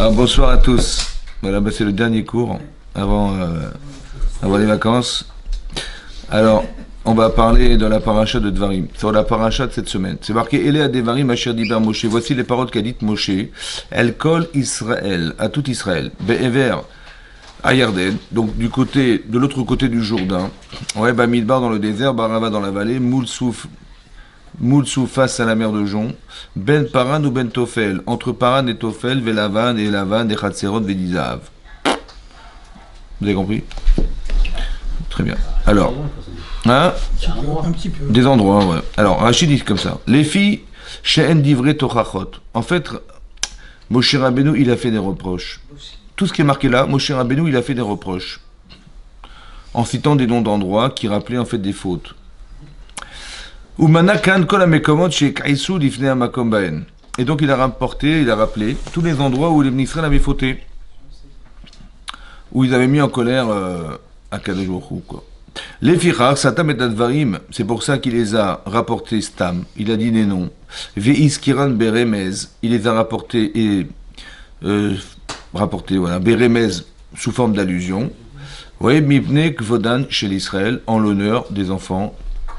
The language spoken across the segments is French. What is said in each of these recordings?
Alors, bonsoir à tous. Voilà, c'est le dernier cours avant les vacances. Alors, on va parler de la paracha de Dvarim, sur la paracha de cette semaine. C'est marqué Ele Devarim Asher Diber Moshe. Voici les paroles qu'a dites Moshe. El Kol Israël, à tout Israël. Be'ever à Yarden, donc de l'autre côté du Jourdain. Ouais, Bamidbar dans le désert, Barava dans la vallée, Moulsouf face à la mer de Jon, Ben Paran ou Ben Tofel, entre Paran et Tofel, Velavan et Lavan, et Chatserot, Velizav. Vous avez compris? Très bien. Alors, hein? Un petit peu. Des endroits, ouais. Alors, Rachid dit comme ça. Les filles, She'en divrei Tochachot. En fait, Moshe Rabbeinu, il a fait des reproches. Tout ce qui est marqué là, Moshe Rabbeinu, il a fait des reproches. En citant des noms d'endroits qui rappelaient en fait des fautes. Et donc il a rappelé tous les endroits où les Israël avaient fauté, où ils avaient mis en colère Akadosh Baruch Hu, quoi. Les Fichar, Satam et Advarim, c'est pour ça qu'il les a rapportés Stam, il a dit des noms. Veiskiran Beremez, il les a rapportés voilà, Beremez sous forme d'allusion. Oui, Mipne Kvodan chez l'Israël, en l'honneur des enfants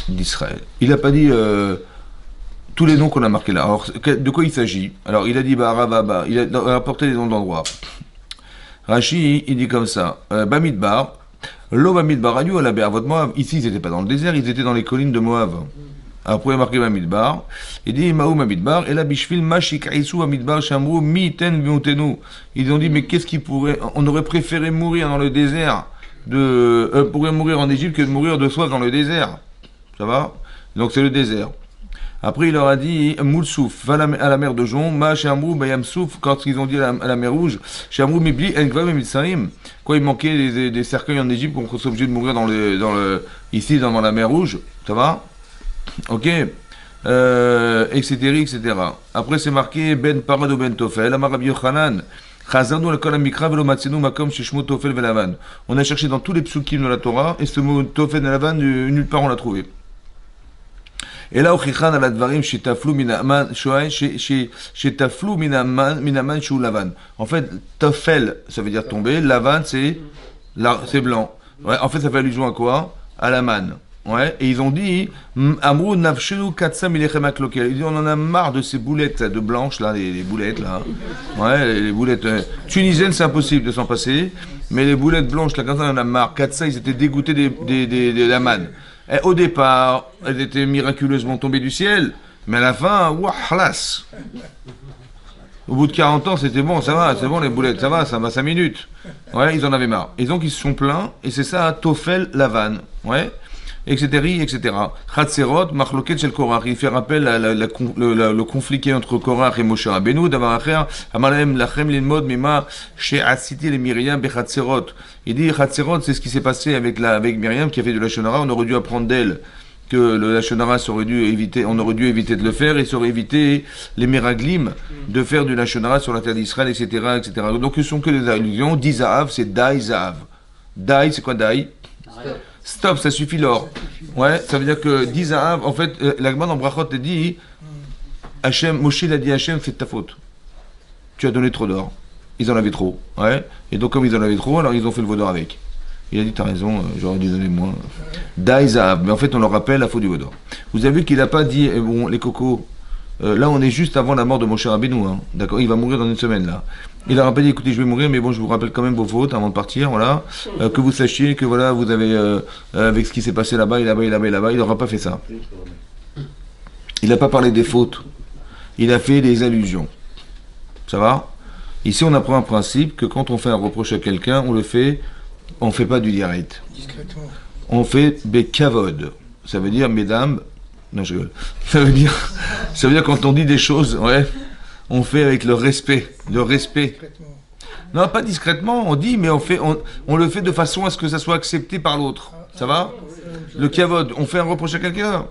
d'Israël. Il n'a pas dit tous les noms qu'on a marqués là. Alors, de quoi il s'agit? Alors, il a dit Baravaba, il a rapporté les noms d'endroits. Rashi, il dit comme ça Bamidbar, Lo Bamidbar, Ayu ala Be'avot Moab. Ici, ils n'étaient pas dans le désert, ils étaient dans les collines de Moab. Alors, pour marquer Bamidbar, il dit Maou Bamidbar, et là, Bishvil, Mashik Aïsou Bamidbar, Shamrou, Miten Viotenu. Ils ont dit, mais qu'est-ce qui pourrait. On aurait préféré mourir dans le désert, pourrait mourir en Égypte que de mourir de soif dans le désert. Ça va? Donc c'est le désert. Après il leur a dit Moulsouf, va à la mer de Jon, Ma Shamrou, Bayam Souf, quand ils ont dit à la mer Rouge, Shamrou Mibli, Engva Mitsarim. Quoi, il manquait des cercueils en Égypte qu'on soit obligé de mourir ici dans la mer Rouge. Ça va? Ok. Etc. etc. Après c'est marqué Ben Parad ou Ben Tofel, Amar Rabbi Yochanan. On a cherché dans tous les psukim de la Torah et ce mot Tofel et Lavan, nulle part on l'a trouvé. Et là, Ochichan al advarim shetaflu minaman shetaflu minaman shu Lavan. En fait, Tofel, ça veut dire tomber, Lavan c'est blanc. Ouais, en fait, ça fait allusion à quoi? À la manne. Ouais, et ils ont dit Amrou nafshelu katsam ilechem aklokel. Ils disent on en a marre de ces boulettes de blanches là, les boulettes là. Ouais, les boulettes tunisiennes, c'est impossible de s'en passer, mais les boulettes blanches là, quand on en a marre, Katsa, ils étaient dégoûtés de la manne. Et au départ, elles étaient miraculeusement tombées du ciel, mais à la fin, wahlas. Au bout de 40 ans, c'était bon, ça va, c'est bon les boulettes, ça va 5 minutes. Ouais, ils en avaient marre. Et donc ils se sont plaints, et c'est ça, Tofel Lavan. Ouais. Etc. Chatserot, Machloket shel Korach. Il fait rappel à le conflit qui est entre Korach et Moshe Rabbeinu. D'avoir affaire à Malem Lachem Linmod Mima chez Asiti les Myriam Bechatserot. Il dit Chatserot, c'est ce qui s'est passé avec Myriam qui a fait de la Shonara. On aurait dû apprendre d'elle que la Shonara on aurait dû éviter de le faire et ça aurait évité les Meraglim de faire de la Shonara sur la terre d'Israël, etc. Donc ce ne sont que des allusions. Dizahav, c'est Dai Zahav. Dai, c'est quoi Dai? Stop, ça suffit l'or. Ouais, ça veut dire que Dizahav, en fait, l'Agman en Brachot te dit Hachem, Moshe l'a dit Hachem, c'est de ta faute. Tu as donné trop d'or. Ils en avaient trop. Ouais. Et donc, comme ils en avaient trop, alors ils ont fait le veau d'or avec. Il a dit t'as raison, j'aurais dû donner moins. Dizahav, mais en fait, on leur rappelle la faute du veau d'or. Vous avez vu qu'il n'a pas dit, bon, les cocos, là, on est juste avant la mort de Moshe Rabbeinu, hein. D'accord, il va mourir dans une semaine, là. Il a rappelé, écoutez, je vais mourir, mais bon, je vous rappelle quand même vos fautes avant de partir, voilà. Que vous sachiez que, voilà, vous avez, avec ce qui s'est passé là-bas, il n'aura pas fait ça. Il n'a pas parlé des fautes. Il a fait des allusions. Ça va? Ici, on apprend un principe que quand on fait un reproche à quelqu'un, on fait pas du direct. Discrètement. On fait bekavod. Ça veut dire, mesdames, non, je rigole. Ça veut dire quand on dit des choses, ouais, on fait avec le respect. Non, pas discrètement, on dit, mais on le fait de façon à ce que ça soit accepté par l'autre. Ça va? Le kavod, on fait un reproche à quelqu'un,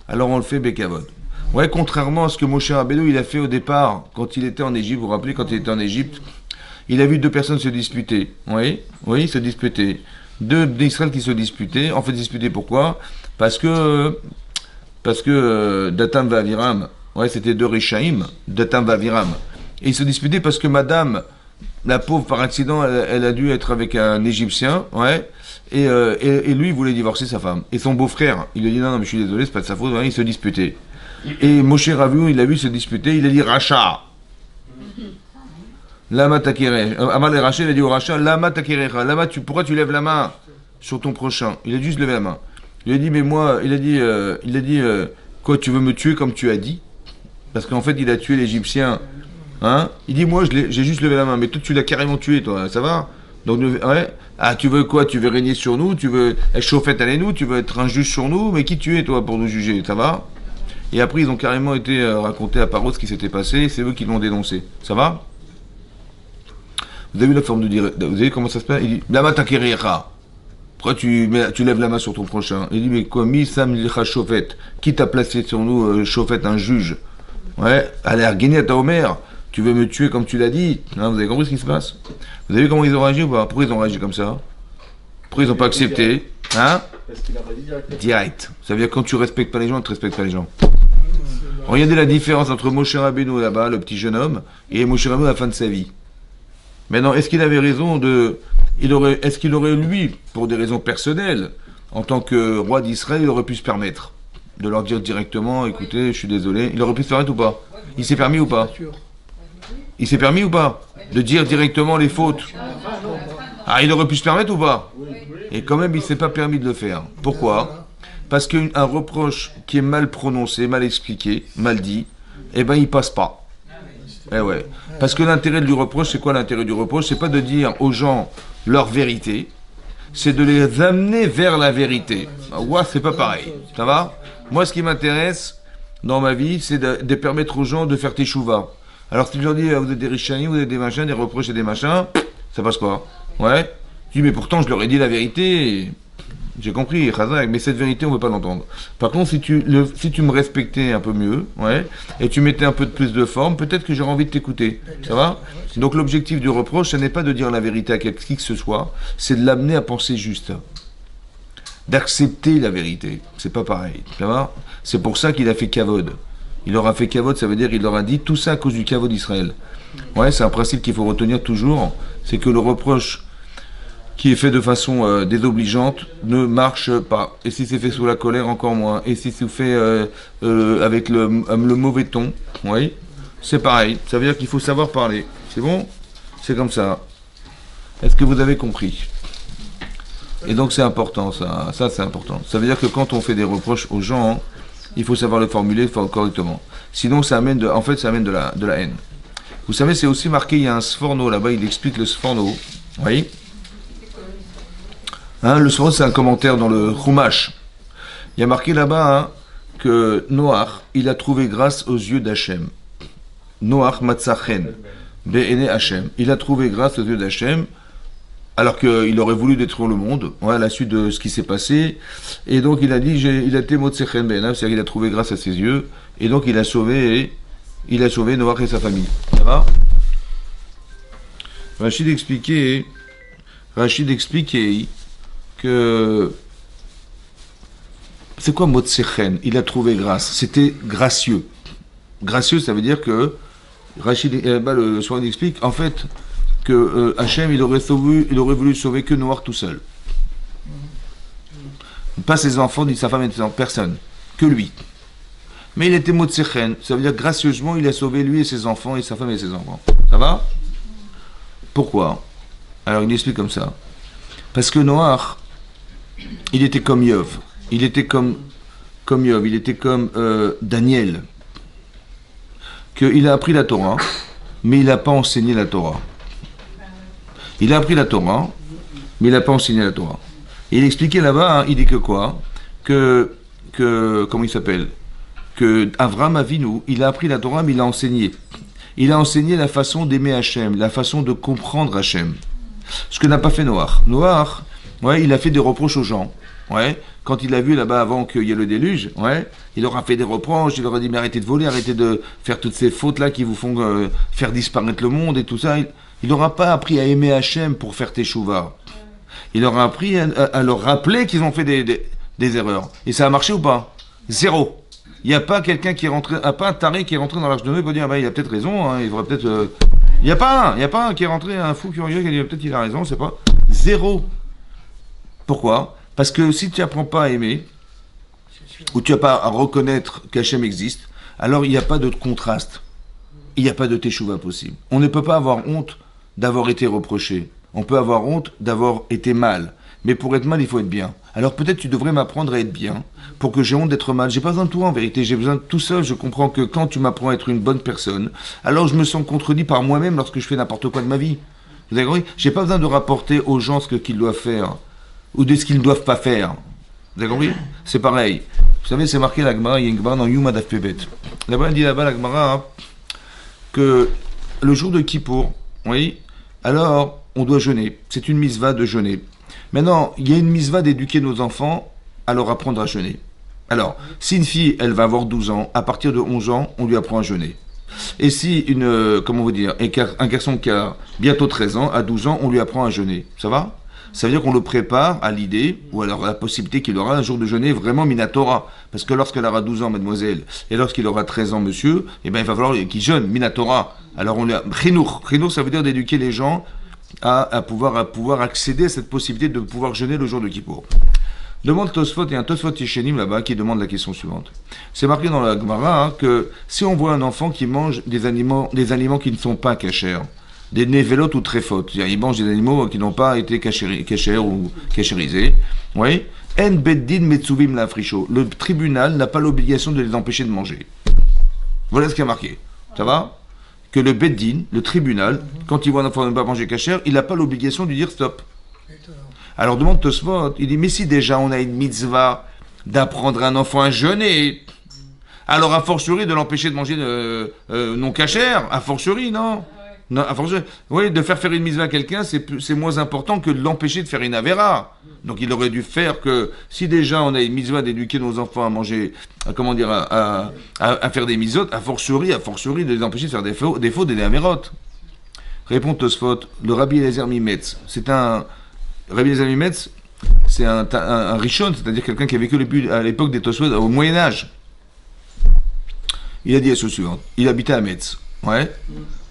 alors on le fait bekavod. Ouais, contrairement à ce que Moshe Rabbeinu il a fait au départ, quand il était en Égypte, vous vous rappelez, quand il était en Égypte, il a vu deux personnes se disputer. Oui, se disputer. Deux d'Israël qui se disputaient. En fait, disputer pourquoi? Parce que Datam va Aviram, ouais, c'était deux Rishaïm, Datam va Aviram. Et ils se disputaient parce que madame la pauvre, par accident, elle a dû être avec un Égyptien, ouais. Et lui, il voulait divorcer sa femme. Et son beau-frère, il lui a dit non, mais je suis désolé, c'est pas de sa faute, ouais, il se disputait. Et Moshe Rabbeinu, il a vu se disputer, il a dit Racha. Lama takere. Amal et Racha, il a dit au Racha, Lama takerecha. Lama, pourquoi tu lèves la main sur ton prochain? Il a juste levé la main. Il a dit, mais moi, il a dit, quoi, tu veux me tuer comme tu as dit? Parce qu'en fait, il a tué l'Égyptien. Hein? Il dit, moi, j'ai juste levé la main, mais toi, tu l'as carrément tué, toi, ça va? Donc, ouais. Ah, tu veux quoi? Tu veux régner sur nous? Tu veux être chauffette à nous? Tu veux être un juge sur nous? Mais qui tu es, toi, pour nous juger? Ça va? Et après, ils ont carrément été raconter à Paro ce qui s'était passé, c'est eux qui l'ont dénoncé. Ça va? Vous avez vu la forme de dire, vous avez vu comment ça se passe? Il dit, Lama takerecha. Pourquoi tu lèves la main sur ton prochain? Il dit, mais quoi, mi sam licha chauffette. Qui t'a placé sur nous, chauffette, un juge? Ouais, allez, Argénie à ta Omer. Tu veux me tuer comme tu l'as dit? Hein, vous avez compris ce qui se passe? Vous avez vu comment ils ont réagi ou pas? Pourquoi ils ont réagi comme ça? Pourquoi ils n'ont pas accepté? Hein? Parce qu'il a dit direct. Direct. Ça veut dire que quand tu respectes pas les gens, tu ne respectes pas les gens. Regardez la différence entre Moshe Rabbeinu là-bas, le petit jeune homme, et Moshe Rabbeinu à la fin de sa vie. Maintenant, est-ce qu'il avait raison de... Est-ce qu'il aurait, lui, pour des raisons personnelles, en tant que roi d'Israël, il aurait pu se permettre de leur dire directement, écoutez, je suis désolé. Il aurait pu se permettre ou pas? Il s'est permis ou pas? Il s'est permis ou pas de dire directement les fautes? Ah, il aurait pu se permettre ou pas? Et quand même, il ne s'est pas permis de le faire. Pourquoi? Parce qu'un reproche qui est mal prononcé, mal expliqué, mal dit, eh ben, il passe pas. Eh ouais. Parce que l'intérêt du reproche, c'est quoi l'intérêt du reproche? C'est pas de dire aux gens leur vérité, c'est de les amener vers la vérité. Ouais, c'est pas pareil. Ça va? Moi, ce qui m'intéresse dans ma vie, c'est de permettre aux gens de faire teshuva. Alors, si je leur dis, vous êtes des richanis, vous êtes des machins, des reproches et des machins, ça passe quoi? Ouais. Je dis, mais pourtant, je leur ai dit la vérité. J'ai compris, Chazak, mais cette vérité, on ne veut pas l'entendre. Par contre, si tu me respectais un peu mieux, ouais, et tu mettais un peu de plus de forme, peut-être que j'aurais envie de t'écouter. Ça va? Donc, l'objectif du reproche, ce n'est pas de dire la vérité à qui que ce soit, c'est de l'amener à penser juste. D'accepter la vérité. C'est pas pareil. Ça va? C'est pour ça qu'il a fait kavod. Il leur a fait kavod, ça veut dire qu'il leur a dit tout ça à cause du kavod d'Israël. Ouais, c'est un principe qu'il faut retenir toujours, c'est que le reproche qui est fait de façon désobligeante ne marche pas. Et si c'est fait sous la colère, encore moins. Et si c'est fait avec le mauvais ton, oui, c'est pareil. Ça veut dire qu'il faut savoir parler. C'est bon? C'est comme ça. Est-ce que vous avez compris? Et donc c'est important, ça c'est important. Ça veut dire que quand on fait des reproches aux gens, il faut savoir le formuler correctement. Sinon, ça amène de la haine. Vous savez, c'est aussi marqué, il y a un sforno là-bas, il explique le sforno. Vous voyez? Hein, le sforno, c'est un commentaire dans le Chumash. Il y a marqué là-bas hein, que Noach, il a trouvé grâce aux yeux d'Hachem. Noach matzachen, be'ene Hachem. Il a trouvé grâce aux yeux d'Hachem, alors qu'il aurait voulu détruire le monde, ouais, à la suite de ce qui s'est passé. Et donc il a dit, il a été motzechen be'enav, c'est-à-dire qu'il a trouvé grâce à ses yeux, et donc il a sauvé Noach et sa famille. Ça va? Rachid expliquait que c'est quoi motzechen? Il a trouvé grâce. C'était gracieux. Gracieux, ça veut dire que Rachid, le soir, il explique en fait que Hachem, il aurait voulu sauver que Noach tout seul. Pas ses enfants, ni sa femme, ni personne. Que lui. Mais il était motzechen. Ça veut dire gracieusement, il a sauvé lui et ses enfants, et sa femme et ses enfants. Ça va? Pourquoi? Alors il explique comme ça. Parce que Noach, il était comme Yov. Il était comme Yov. Il était comme Daniel. Qu'il a appris la Torah, mais il n'a pas enseigné la Torah. Il a appris la Torah, mais il n'a pas enseigné la Torah. Et il expliquait là-bas, hein, il dit que quoi? Comment il s'appelle? Que Avram Avinu, il a appris la Torah, mais il a enseigné. Il a enseigné la façon d'aimer Hachem, la façon de comprendre Hachem. Ce que n'a pas fait Noach. Noach, ouais, il a fait des reproches aux gens. Ouais, quand il a vu là-bas avant qu'il y ait le déluge, ouais, il leur a fait des reproches, il leur a dit mais arrêtez de voler, arrêtez de faire toutes ces fautes-là qui vous font faire disparaître le monde et tout ça. Il n'aura pas appris à aimer Hachem pour faire teshuva. Il leur a appris à leur rappeler qu'ils ont fait des erreurs. Et ça a marché ou pas? Zéro. Il n'y a pas quelqu'un qui est rentré, pas un taré qui est rentré dans l'arche de Noé pour dire ah ben, il a peut-être raison, hein, il devrait peut-être Il n'y a pas un qui est rentré, un fou curieux qui a dit peut-être qu'il a raison, c'est pas. Zéro. Pourquoi? Parce que si tu n'apprends pas à aimer, ou tu n'as pas à reconnaître qu'Hachem existe, alors il n'y a pas de contraste. Il n'y a pas de teshuva possible. On ne peut pas avoir honte d'avoir été reproché. On peut avoir honte d'avoir été mal. Mais pour être mal, il faut être bien. Alors peut-être tu devrais m'apprendre à être bien pour que j'ai honte d'être mal. J'ai pas besoin de toi en vérité, j'ai besoin de tout seul. Je comprends que quand tu m'apprends à être une bonne personne, alors je me sens contredit par moi-même lorsque je fais n'importe quoi de ma vie. Vous avez compris? J'ai pas besoin de rapporter aux gens ce qu'ils doivent faire ou de ce qu'ils ne doivent pas faire. Vous avez compris? C'est pareil. Vous savez, c'est marqué la Gemara, il y a une Gemara dans Yuma Daf Pebet. Là-bas, elle dit là-bas la Gemara hein, que le jour de Kippour, oui, alors on doit jeûner. C'est une mitzvah de jeûner. Maintenant, il y a une mitzvah d'éduquer nos enfants à leur apprendre à jeûner. Alors, si une fille, elle va avoir 12 ans, à partir de 11 ans, on lui apprend à jeûner. Et si comment vous dire, un garçon qui a bientôt 13 ans, à 12 ans, on lui apprend à jeûner. Ça va? Ça veut dire qu'on le prépare à l'idée, ou alors à la possibilité qu'il aura un jour de jeûner vraiment minatora. Parce que lorsqu'elle aura 12 ans, mademoiselle, et lorsqu'il aura 13 ans, monsieur, eh ben, il va falloir qu'il jeûne, minatora. Alors on lui a... Chinour, ça veut dire d'éduquer les gens à pouvoir accéder à cette possibilité de pouvoir jeûner le jour de Kippour. Demande Tosfot, et un Tosfot Yeshenim là-bas qui demande la question suivante. C'est marqué dans la Gemara hein, que si on voit un enfant qui mange des aliments qui ne sont pas cachers, des névélotes ou tréfotes, c'est-à-dire il mange des animaux qui n'ont pas été cachers ou cachérisés, oui, En beddin metsuvim la fricho. Le tribunal n'a pas l'obligation de les empêcher de manger. Voilà ce qui a marqué. Ça va? Que le beddin, le tribunal, quand il voit un enfant ne pas manger cachère, il n'a pas l'obligation de lui dire stop. Alors demande Tosfot, il dit mais si déjà on a une mitzvah d'apprendre à un enfant à jeûner, alors a fortiori de l'empêcher de manger non cachère, a fortiori non. Non, a fortiori, oui, de faire une mitzvah à quelqu'un, c'est moins important que de l'empêcher de faire une avéra. Donc il aurait dû faire que si déjà on a une mitzvah d'éduquer nos enfants à manger, à faire des mitzvot, a fortiori de les empêcher de faire des fautes et des avérotes. Répond Tosfot, le Rabbi Eliezer Mimetz, Rabbi Eliezer Mimetz, c'est un rishon, c'est-à-dire quelqu'un qui a vécu à l'époque des Tosfot au Moyen-Âge. Il a dit la chose suivante, il habitait à Metz, ouais.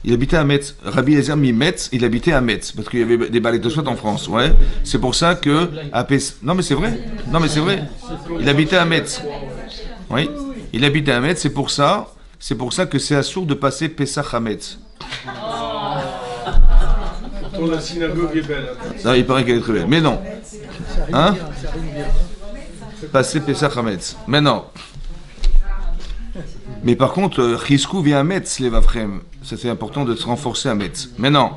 Il habitait à Metz. Rabbi Eliezer Mimetz, il habitait à Metz, parce qu'il y avait des balais Tosfot en France, ouais. C'est pour ça que non mais c'est vrai. Il habitait à Metz. Oui. Il habitait à Metz, c'est pour ça que c'est assourd de passer Pesach à Metz. La synagogue est belle. Non, il paraît qu'elle est très belle. Mais non. Hein? Passer Pesach à Metz. Mais non. Mais par contre, Chizkou vient à Metz, les Vafrem. Ça c'est important de se renforcer à Metz. Mais non.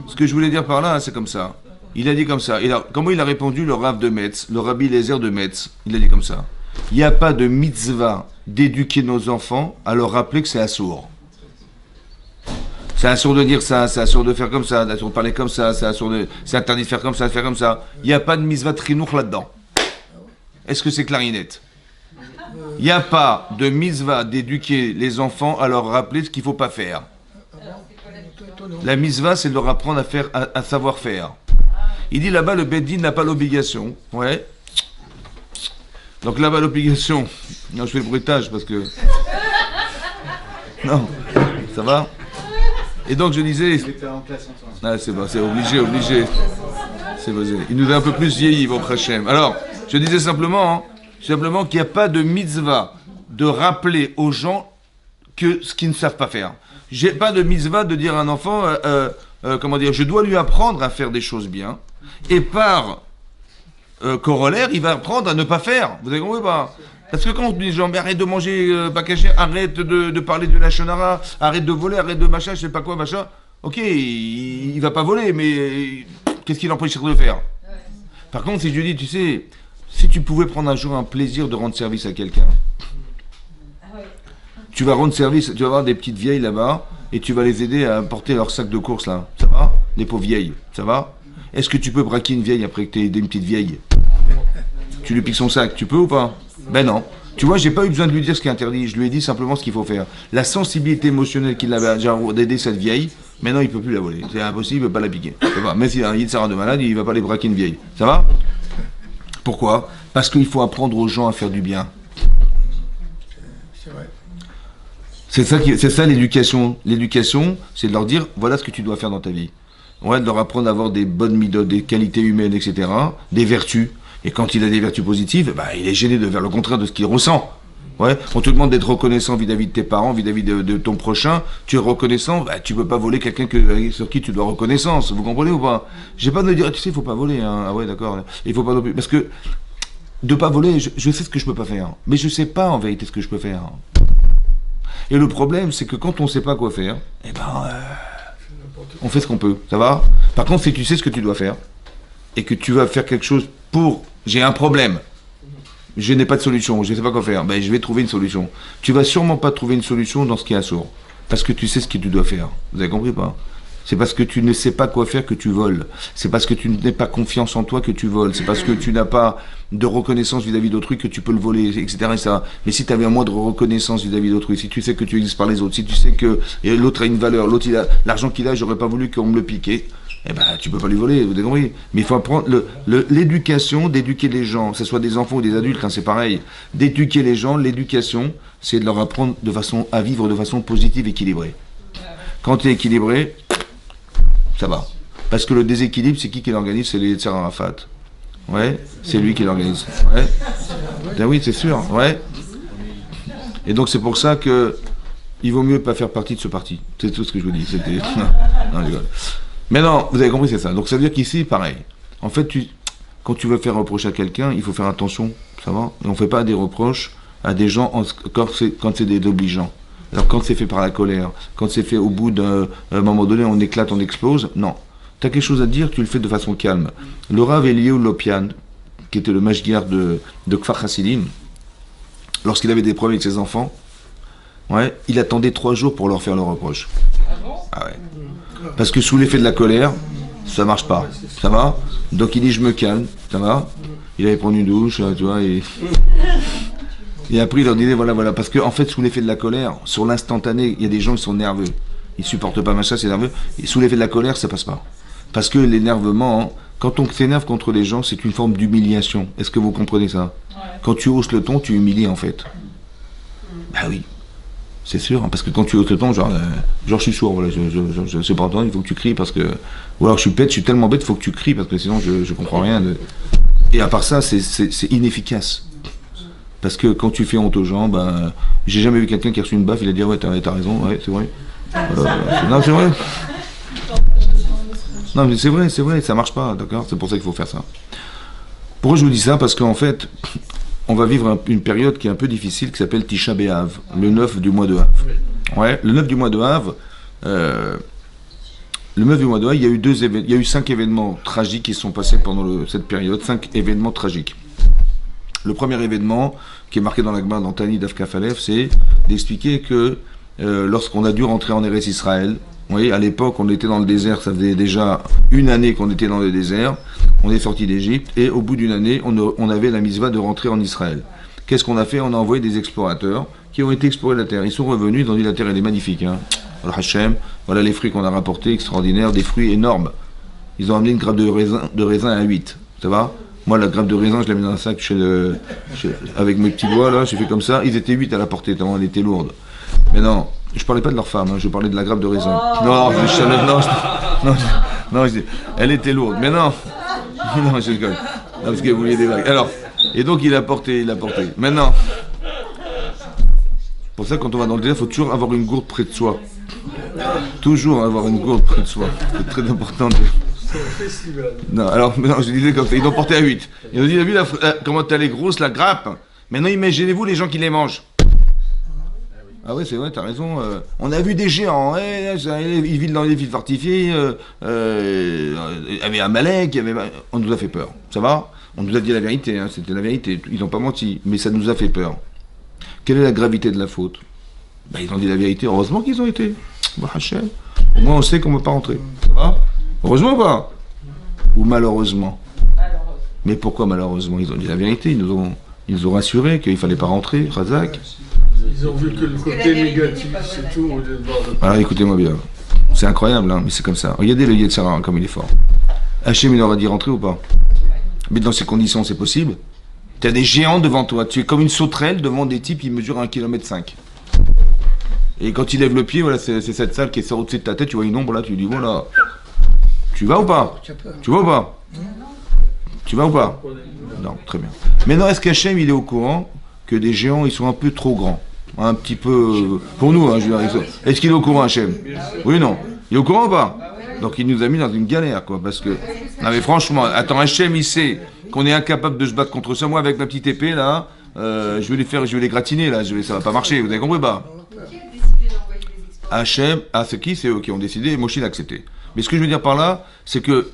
Ce que je voulais dire par là, c'est comme ça. Il a dit comme ça. Comment il a répondu le Rav de Metz, le Rabbi Eliezer de Metz? Il a dit comme ça. Il n'y a pas de mitzvah d'éduquer nos enfants à leur rappeler que c'est assourd. C'est assourd de dire ça, c'est assourd de faire comme ça, c'est assourd de parler comme ça, c'est interdit de faire comme ça, de faire comme ça. Il n'y a pas de mitzvah trinouch là-dedans. Est-ce que c'est clarinette? Il n'y a pas de mitzvah d'éduquer les enfants à leur rappeler ce qu'il ne faut pas faire. La mitzvah, c'est de leur apprendre à savoir faire. Il dit là-bas, le Beddin n'a pas l'obligation. Ouais. Donc là-bas, l'obligation. Non, je fais le bruitage parce que. Non. Ça va? Et donc je disais. Ah, c'est bon, c'est obligé. C'est bon, il nous a un peu plus vieilli, votre Hachem. Alors, je disais simplement qu'il n'y a pas de mitzvah de rappeler aux gens ce qu'ils ne savent pas faire. J'ai pas de mitzvah de dire à un enfant, je dois lui apprendre à faire des choses bien, et par corollaire, il va apprendre à ne pas faire. Vous avez compris ou pas? Parce que quand on dit genre, mais arrête de manger pas caché, arrête de parler de la shonara, arrête de voler, arrête de machin, je sais pas quoi, machin. Ok, il va pas voler, mais qu'est-ce qui l'empêche de le faire? Par contre, si je lui dis, tu sais, si tu pouvais prendre un jour un plaisir de rendre service à quelqu'un, tu vas rendre service, tu vas avoir des petites vieilles là-bas, et tu vas les aider à porter leur sac de course là. Ça va? Les pauvres vieilles, ça va? Est-ce que tu peux braquer une vieille après que tu aies aidé une petite vieille? Tu lui piques son sac, tu peux ou pas? Ben non. Tu vois, j'ai pas eu besoin de lui dire ce qui est interdit, je lui ai dit simplement ce qu'il faut faire. La sensibilité émotionnelle qu'il avait déjà d'aider cette vieille, maintenant il peut plus la voler. C'est impossible, il peut pas la piquer. Ça va. Même s'il a un Yitzhara de malade, il va pas aller braquer une vieille. Ça va? Pourquoi? Parce qu'il faut apprendre aux gens à faire du bien. C'est vrai. C'est ça l'éducation. L'éducation, c'est de leur dire, voilà ce que tu dois faire dans ta vie. Ouais, de leur apprendre à avoir des bonnes midotes, des qualités humaines, etc., des vertus. Et quand il a des vertus positives, bah, il est gêné de faire le contraire de ce qu'il ressent. Ouais, on te demande d'être reconnaissant vis-à-vis de tes parents, vis-à-vis de ton prochain. Tu es reconnaissant, bah, tu peux pas voler quelqu'un sur qui tu dois reconnaissance. Vous comprenez ou pas? J'ai pas de dire, tu sais, il faut pas voler. Hein. Ah ouais, d'accord. Il faut pas non plus. Parce que de pas voler, je sais ce que je peux pas faire. Mais je sais pas en vérité ce que je peux faire. Et le problème, c'est que quand on sait pas quoi faire, eh ben, on fait ce qu'on peut. Ça va? Par contre, si tu sais ce que tu dois faire, et que tu vas faire quelque chose pour... J'ai un problème. Je n'ai pas de solution, je ne sais pas quoi faire. Ben, je vais trouver une solution. Tu vas sûrement pas trouver une solution dans ce qui est assourd. Parce que tu sais ce que tu dois faire. Vous avez compris pas? C'est parce que tu ne sais pas quoi faire que tu voles. C'est parce que tu n'as pas confiance en toi que tu voles. C'est parce que tu n'as pas de reconnaissance vis-à-vis d'autrui que tu peux le voler, etc. etc. Mais si tu avais un moindre reconnaissance vis-à-vis d'autrui, si tu sais que tu existes par les autres, si tu sais que l'autre a une valeur, l'autre il a l'argent qu'il a, j'aurais pas voulu qu'on me le piquait. Eh ben, tu peux pas lui voler, vous avez compris. Mais il faut apprendre l'éducation, d'éduquer les gens, que ce soit des enfants ou des adultes, hein, c'est pareil. D'éduquer les gens, l'éducation, c'est de leur apprendre à vivre de façon positive, équilibrée. Quand tu es équilibré, ça va. Parce que le déséquilibre, c'est qui l'organise? C'est les Yetzer Arafat. Ouais, c'est lui qui l'organise. Ouais. Ben oui, c'est sûr. Ouais. Et donc c'est pour ça que il vaut mieux pas faire partie de ce parti. C'est tout ce que je vous dis. C'était. Non, je rigole. Mais non, vous avez compris, c'est ça. Donc ça veut dire qu'ici, pareil. En fait, quand tu veux faire reproche à quelqu'un, il faut faire attention, ça va? Et on ne fait pas des reproches à des gens quand c'est des obligeants. Alors quand c'est fait par la colère, quand c'est fait au bout d'un moment donné, on éclate, on explose, non. Tu as quelque chose à dire, tu le fais de façon calme. Le Rav Eliyahu Lopian, qui était le mashgiach de Kfar Hasidim, lorsqu'il avait des problèmes avec ses enfants, ouais, il attendait 3 jours pour leur faire le reproche. Ah ouais. Parce que sous l'effet de la colère, ça marche pas. Ça va? Donc il dit je me calme, ça va? Il allait prendre une douche, tu vois, et après il leur disait voilà. Parce que en fait, sous l'effet de la colère, sur l'instantané, il y a des gens qui sont nerveux. Ils supportent pas machin, c'est nerveux. Et sous l'effet de la colère, ça passe pas. Parce que l'énervement, hein, quand on s'énerve contre les gens, c'est une forme d'humiliation. Est-ce que vous comprenez ça? Quand tu hausses le ton, tu humilies en fait. Bah oui. C'est sûr, hein, parce que quand tu hausses le ton, genre je suis sourd, voilà, je sais pas entendre, il faut que tu cries parce que... Ou alors je suis tellement bête, il faut que tu cries parce que sinon je comprends rien. Et à part ça, c'est inefficace. Parce que quand tu fais honte aux gens, ben... J'ai jamais vu quelqu'un qui a reçu une baffe, il a dit ouais, t'as raison, ouais, c'est vrai. Non, c'est vrai. Non, mais c'est vrai, ça marche pas, d'accord? C'est pour ça qu'il faut faire ça. Pourquoi je vous dis ça? Parce qu'en fait... On va vivre une période qui est un peu difficile, qui s'appelle Tisha B'Av, le 9 du mois de Av. Ouais, le 9 du mois de Av, il y a eu 5 événements tragiques qui sont passés pendant cette période, 5 événements tragiques. Le premier événement, qui est marqué dans la Gemara dans Tani Daf Kaf Alef, c'est d'expliquer que lorsqu'on a dû rentrer en Eretz Israël, oui, à l'époque, on était dans le désert, ça faisait déjà 1 année qu'on était dans le désert, on est sorti d'Égypte, et au bout d'1 année, on avait la mitzvah de rentrer en Israël. Qu'est-ce qu'on a fait? On a envoyé des explorateurs qui ont été explorer la terre. Ils sont revenus, ils ont dit la terre elle est magnifique. Hein. Alors Hachem, voilà les fruits qu'on a rapportés, extraordinaires, des fruits énormes. Ils ont amené une grappe de raisin à 8. Ça va? Moi, la grappe de raisin, je l'ai mis dans un sac avec mes petits doigts, là, j'ai fait comme ça. Ils étaient 8 à la portée, tellement elle était lourde. Mais non, je parlais pas de leur femme, hein, je parlais de la grappe de raisin. Non, elle était lourde. Mais non, non, je rigole. Non, parce qu'elle voulait des vagues. Alors, et donc il a porté. Maintenant, pour ça, quand on va dans le désert, il faut toujours avoir une gourde près de soi. Toujours avoir une gourde près de soi. C'est très important. C'est un festival. Non, alors, non, je disais comme ça, ils l'ont porté à 8. Ils ont dit, il a vu comment elle est grosse, la grappe? Maintenant, imaginez-vous les gens qui les mangent. Ah ouais, c'est vrai, t'as raison. On a vu des géants, ils vivent dans des villes fortifiées, il y avait Amalek, on nous a fait peur. Ça va? On nous a dit la vérité, hein, c'était la vérité. Ils n'ont pas menti, mais ça nous a fait peur. Quelle est la gravité de la faute? Ben, ils ont dit la vérité, heureusement qu'ils ont été. Bah, Hachem. Au moins, on sait qu'on ne peut pas rentrer. Ça va? Heureusement ou pas? Ou malheureusement? Mais pourquoi malheureusement? Ils ont dit la vérité, ils nous ont rassuré qu'il ne fallait pas rentrer, Razak. Ils ont vu que le côté négatif, c'est tout. Alors écoutez-moi bien, c'est incroyable, hein, mais c'est comme ça. Regardez le Yetzer Hara comme il est fort. Hachem, il leur a dit rentrer ou pas? Mais dans ces conditions, c'est possible. Tu as des géants devant toi, tu es comme une sauterelle devant des types qui mesurent 1,5 km. Et quand il lève le pied, voilà, c'est cette salle qui sort au-dessus de ta tête, tu vois une ombre là, tu dis voilà. Tu vas ou pas? Tu vas ou pas? Tu vas ou pas? Non, très bien. Maintenant, est-ce qu'Hachem, il est au courant que des géants, ils sont un peu trop grands? Un petit peu... Pour nous, hein, je veux dire, est-ce qu'il est au courant, Hachem? Oui, non. Il est au courant ou pas? Donc il nous a mis dans une galère, quoi, parce que... Non mais franchement, attends, Hachem, il sait qu'on est incapable de se battre contre ça. Moi, avec ma petite épée, là, je vais les gratiner, là, ça va pas marcher, vous avez compris pas? Qui a décidé d'envoyer des experts? Hachem, c'est qui? C'est eux qui ont décidé, et Moshe l'a accepté. Mais ce que je veux dire par là, c'est que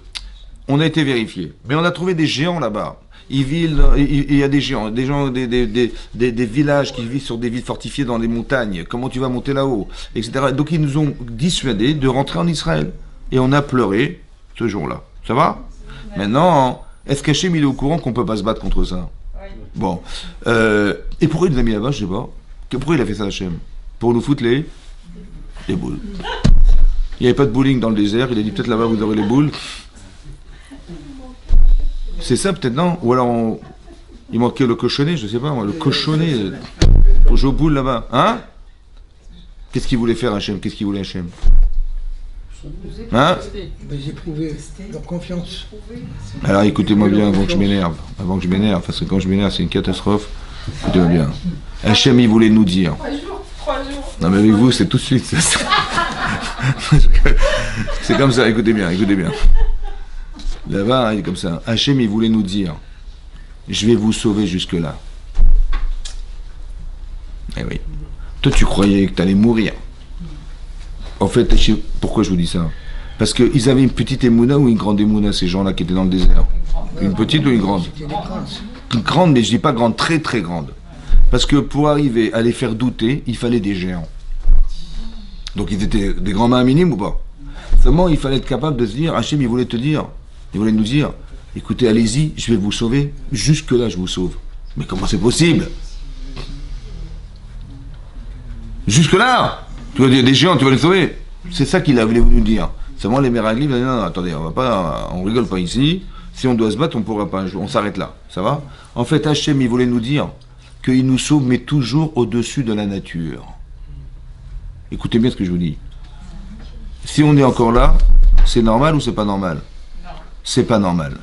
on a été vérifié. Mais on a trouvé des géants là-bas. Il y a des géants, des villages qui vivent sur des villes fortifiées dans les montagnes. Comment tu vas monter là-haut, etc. Donc ils nous ont dissuadés de rentrer en Israël. Et on a pleuré ce jour-là. Ça va? Maintenant, est-ce qu'Hachem il est au courant qu'on ne peut pas se battre contre ça? Bon. Et pourquoi il nous a mis là-bas? Je sais pas. Pourquoi il a fait ça, Hachem? Pour nous foutre les boules. Il n'y avait pas de bowling dans le désert. Il a dit peut-être là-bas vous aurez les boules. C'est ça peut-être, non? Ou alors il manquait le cochonnet, je sais pas moi, le cochonnet pour jouer aux boules là-bas. Hein? Qu'est-ce qu'il voulait faire, Hachem? Qu'est-ce qu'il voulait, Hachem? Hein? J'ai prouvé leur confiance. Alors écoutez-moi bien avant que je m'énerve. Parce que quand je m'énerve, c'est une catastrophe. Écoutez-moi bien. Hachem, il voulait nous dire. 3 jours. Non mais avec vous, c'est tout de suite. C'est comme ça, écoutez bien. Là-bas, il est comme ça. Hachem, il voulait nous dire, je vais vous sauver jusque-là. Eh oui. Toi, tu croyais que tu allais mourir. En fait, pourquoi je vous dis ça? Parce qu'ils avaient une petite émouna ou une grande émouna, ces gens-là qui étaient dans le désert. Une petite ou une grande? Une grande, mais je dis pas grande, très très grande. Parce que pour arriver à les faire douter, il fallait des géants. Donc ils étaient des grands mains minimes ou pas? Seulement, il fallait être capable de se dire, Hachem, il voulait nous dire, écoutez, allez-y, je vais vous sauver. Jusque-là, je vous sauve. Mais comment c'est possible? Jusque-là? Tu vois, des géants, tu vas les sauver? C'est ça qu'il a voulu nous dire. Seulement, les Meraglim, non, attendez, on rigole pas ici. Si on doit se battre, on pourra pas un jour. On s'arrête là. Ça va? En fait, Hachem, il voulait nous dire qu'il nous sauve, mais toujours au-dessus de la nature. Écoutez bien ce que je vous dis. Si on est encore là, c'est normal ou c'est pas normal? C'est pas normal.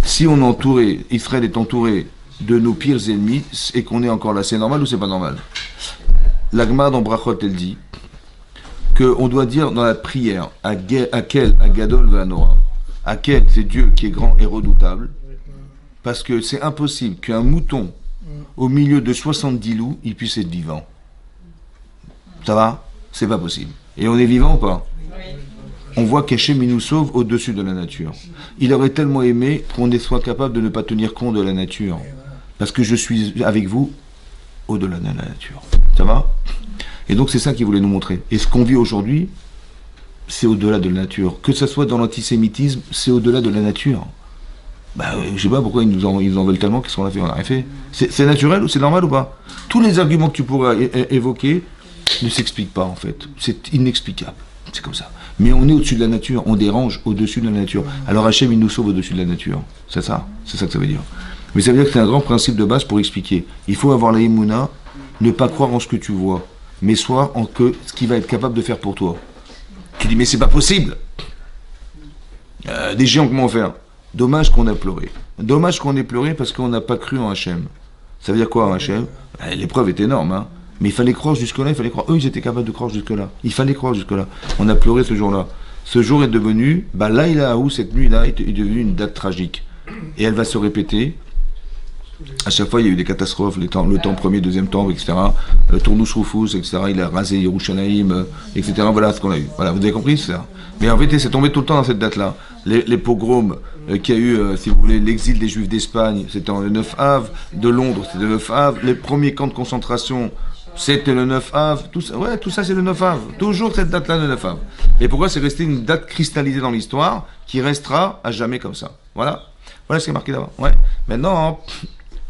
Si on est entouré, Israël est entouré de nos pires ennemis et qu'on est encore là, c'est normal ou c'est pas normal? La Gemara dans Brachot, elle dit qu'on doit dire dans la prière Akel, Agadol Vanora. Akel, c'est Dieu qui est grand et redoutable, parce que c'est impossible qu'un mouton au milieu de 70 loups, il puisse être vivant. Ça va? C'est pas possible. Et on est vivant ou pas? On voit qu'Hachem il nous sauve au-dessus de la nature. Il aurait tellement aimé qu'on soit capable de ne pas tenir compte de la nature. Parce que je suis avec vous au-delà de la nature. Ça va? Et donc c'est ça qu'il voulait nous montrer. Et ce qu'on vit aujourd'hui, c'est au-delà de la nature. Que ce soit dans l'antisémitisme, c'est au-delà de la nature. Je sais pas pourquoi ils nous en veulent tellement qu'ils sont là fait, on a rien fait. C'est naturel ou c'est normal ou pas? Tous les arguments que tu pourras évoquer ne s'expliquent pas en fait. C'est inexplicable. C'est comme ça. Mais on est au-dessus de la nature, on dérange au-dessus de la nature. Alors Hachem, il nous sauve au-dessus de la nature. C'est ça que ça veut dire. Mais ça veut dire que c'est un grand principe de base pour expliquer. Il faut avoir la émouna, ne pas croire en ce que tu vois, mais soit en ce qu'il va être capable de faire pour toi. Tu dis, mais c'est pas possible. Des géants, comment faire? Dommage qu'on a pleuré. Dommage qu'on ait pleuré parce qu'on n'a pas cru en Hachem. Ça veut dire quoi, Hachem? L'épreuve est énorme, hein. Mais il fallait croire jusque-là, il fallait croire. Eux, ils étaient capables de croire jusque-là. Il fallait croire jusque-là. On a pleuré ce jour-là. Ce jour est devenu, Laïlaou, cette nuit-là, est devenue une date tragique. Et elle va se répéter. À chaque fois, il y a eu des catastrophes, le temps premier, deuxième temps, etc. Tournus Rufus, etc. Il a rasé Yerushalayim, etc. Voilà ce qu'on a eu. Voilà, vous avez compris, c'est ça. Mais en fait, c'est tombé tout le temps dans cette date-là. Les pogroms qu'il y a eu, si vous voulez, l'exil des Juifs d'Espagne, c'était en le 9 Av. De Londres, c'était le 9 Av. Les premiers camps de concentration, c'était le 9 Av. Tout ça, c'est le 9 Av. Toujours cette date-là, le 9 Av. Et pourquoi c'est resté une date cristallisée dans l'histoire qui restera à jamais comme ça. Voilà. Voilà ce qui est marqué là-bas. Ouais. Maintenant,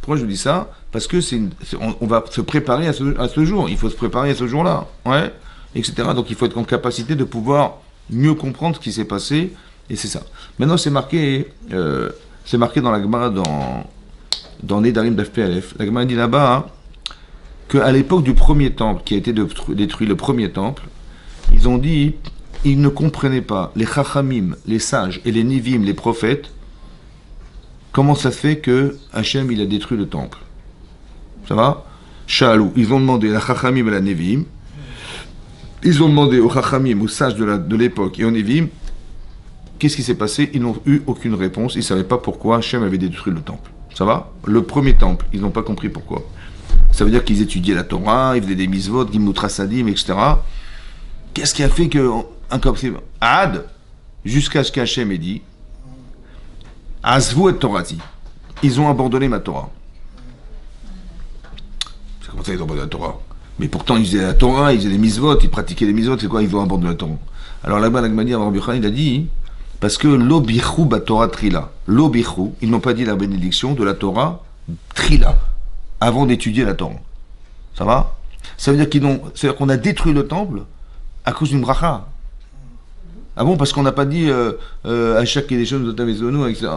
pourquoi je vous dis ça? Parce que on va se préparer à ce jour. Il faut se préparer à ce jour-là. Ouais. Etc. Donc il faut être en capacité de pouvoir mieux comprendre ce qui s'est passé. Et c'est ça. Maintenant, c'est marqué dans la Gemara dans Nedarim d'Af PLF. La Gemara dit là-bas, qu'à l'époque du premier temple, qui a été détruit, le premier temple, ils ont dit, ils ne comprenaient pas, les chachamim, les sages, et les nivim, les prophètes, comment ça se fait que Hachem, il a détruit le temple. Ça va? Shalou, ils ont demandé à chachamim et à la nivim, ils ont demandé aux chachamim, aux sages de l'époque et aux nivim, qu'est-ce qui s'est passé? Ils n'ont eu aucune réponse, ils ne savaient pas pourquoi Hachem avait détruit le temple. Ça va? Le premier temple, ils n'ont pas compris pourquoi. Ça veut dire qu'ils étudiaient la Torah, ils faisaient des mitzvot, Gimut Sadim, etc. Qu'est-ce qui a fait que, Ad, jusqu'à ce qu'Hachem ait dit, Azvu et Torati, ils ont abandonné ma Torah. C'est comment ça, ils ont abandonné la Torah? Mais pourtant, ils faisaient la Torah, ils faisaient des mitzvot, ils pratiquaient les mitzvot, c'est quoi? Ils ont abandonné la Torah. Alors là-bas, l'Agmadi, Rabbi Yochanan, il a dit, parce que l'obichou batora trila, l'obichou, ils n'ont pas dit la bénédiction de la Torah trila, avant d'étudier la Torah. Ça va? Ça veut dire qu'on a détruit le temple à cause d'une bracha. Ah bon? Parce qu'on n'a pas dit à chaque des choses de nous, etc.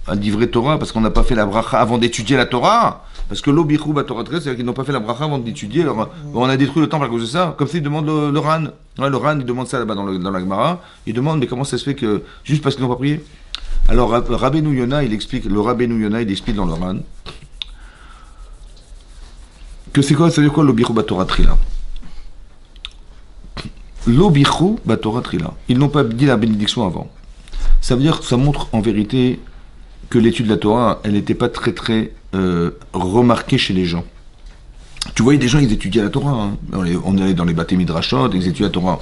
Un livret Torah, parce qu'on n'a pas fait la bracha avant d'étudier la Torah. Parce que l'obichou batora trila, c'est-à-dire qu'ils n'ont pas fait la bracha avant d'étudier. On a détruit le temple à cause de ça. Comme s'ils demandent le Ran. Ouais, le Ran, il demande ça là-bas dans la Gemara. Il demande, mais comment ça se fait que, juste parce qu'ils n'ont pas prié? Alors, Rabbeinu Yonah, il explique dans le Ran, que c'est quoi, ça veut dire quoi l'obichou batora trila? L'obichou batora trila. Ils n'ont pas dit la bénédiction avant. Ça veut dire que ça montre en vérité que l'étude de la Torah, elle n'était pas très très remarquée chez les gens. Tu voyais des gens, ils étudiaient la Torah. Hein. On allait dans les bâtés midrashot, ils étudiaient la Torah.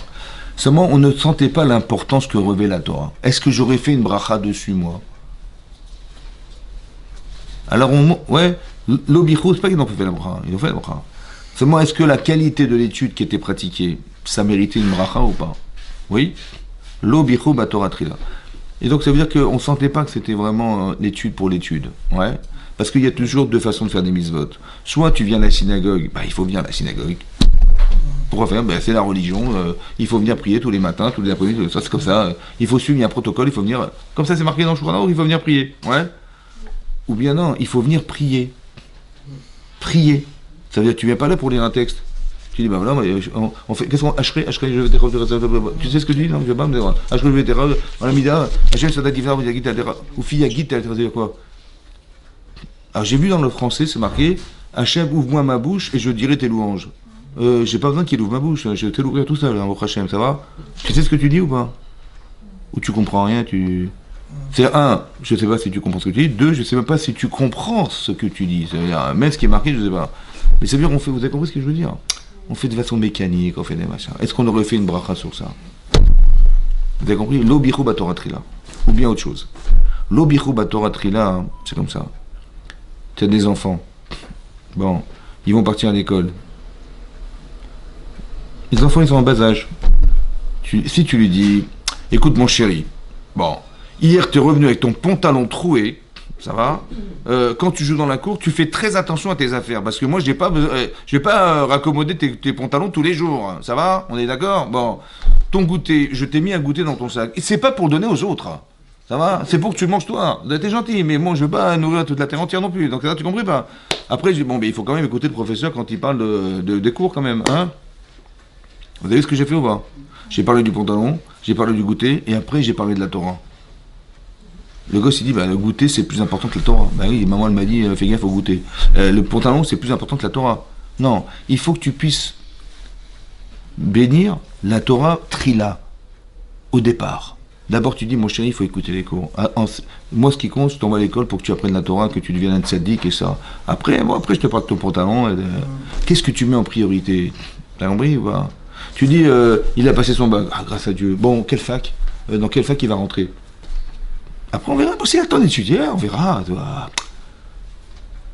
Seulement, on ne sentait pas l'importance que revêt la Torah. Est-ce que j'aurais fait une bracha dessus, moi? Alors, l'obichou, c'est pas qu'ils n'ont pas fait la bracha, ils ont fait la bracha. Seulement, est-ce que la qualité de l'étude qui était pratiquée, ça méritait une bracha ou pas? Oui. L'obichou batora trila. Et donc, ça veut dire qu'on ne sentait pas que c'était vraiment l'étude pour l'étude. Ouais. Parce qu'il y a toujours deux façons de faire des mitzvot. Soit tu viens à la synagogue, il faut venir à la synagogue. Pourquoi faire? C'est la religion, il faut venir prier tous les matins, tous les après-midi, ça c'est comme ça. Il faut suivre, il y a un protocole, il faut venir. Comme ça c'est marqué dans le Shulchan Aruch, il faut venir prier. Ouais. Ou bien non, il faut venir prier. Prier. Ça veut dire que tu viens pas là pour lire un texte. Tu dis, voilà, on fait, qu'est-ce qu'on, Ashrei, je vais te tu sais ce que tu dis, non? Je vais pas me dire, Ashrei, je vais te dire, on a mis là, Hachem, ça t'a dit, ou Fiyagit, ça veut dire quoi? Alors j'ai vu dans le français, c'est marqué, Hachem, ouvre-moi ma bouche et je dirai tes louanges. J'ai pas besoin qu'il ouvre ma bouche, je vais te l'ouvrir tout seul, Hachem, ça va? Tu sais ce que tu dis ou pas? Ou tu comprends rien, C'est un, je sais pas si tu comprends ce que tu dis, deux, je sais même pas si tu comprends ce que tu dis, ça veut dire, même ce qui est marqué, je sais pas. Mais ça veut dire qu'on fait, vous avez compris ce que je veux dire? On fait de façon mécanique, on fait des machins. Est-ce qu'on aurait fait une bracha sur ça? Vous avez compris? L'obichou batora trila. Ou bien autre chose. L'obichou batora trila, c'est comme ça. Tu as des enfants. Bon, ils vont partir à l'école. Les enfants, ils sont en bas âge. Si tu lui dis, écoute mon chéri, bon, hier tu es revenu avec ton pantalon troué, ça va? Quand tu joues dans la cour, tu fais très attention à tes affaires, parce que moi, je vais pas raccommoder tes pantalons tous les jours. Ça va? On est d'accord? Bon, ton goûter, je t'ai mis un goûter dans ton sac. Et c'est pas pour le donner aux autres. Ça va? C'est pour que tu manges toi. T'es gentil, mais moi, je veux pas nourrir toute la terre entière non plus. Donc là, tu comprends pas? Après, je dis, bon, mais il faut quand même écouter le professeur quand il parle des cours quand même, hein? Vous avez vu ce que j'ai fait ou pas? J'ai parlé du pantalon, j'ai parlé du goûter, et après, j'ai parlé de la Torah. Le gosse, il dit, le goûter, c'est plus important que la Torah. Oui, maman, elle m'a dit, fais gaffe au goûter. Le pantalon, c'est plus important que la Torah. Non, il faut que tu puisses bénir la Torah trila, au départ. D'abord, tu dis, mon chéri, il faut écouter les cours. Moi, ce qui compte, je t'envoie à l'école pour que tu apprennes la Torah, que tu deviennes un tzaddik et ça. Après, je te parle de ton pantalon. Qu'est-ce que tu mets en priorité? T'as compris ou pas? Tu dis, il a passé son bac. Ah, grâce à Dieu. Bon, quelle fac? Dans quelle fac il va rentrer? Après, on verra. Si il a le temps d'étudier, on verra. Toi.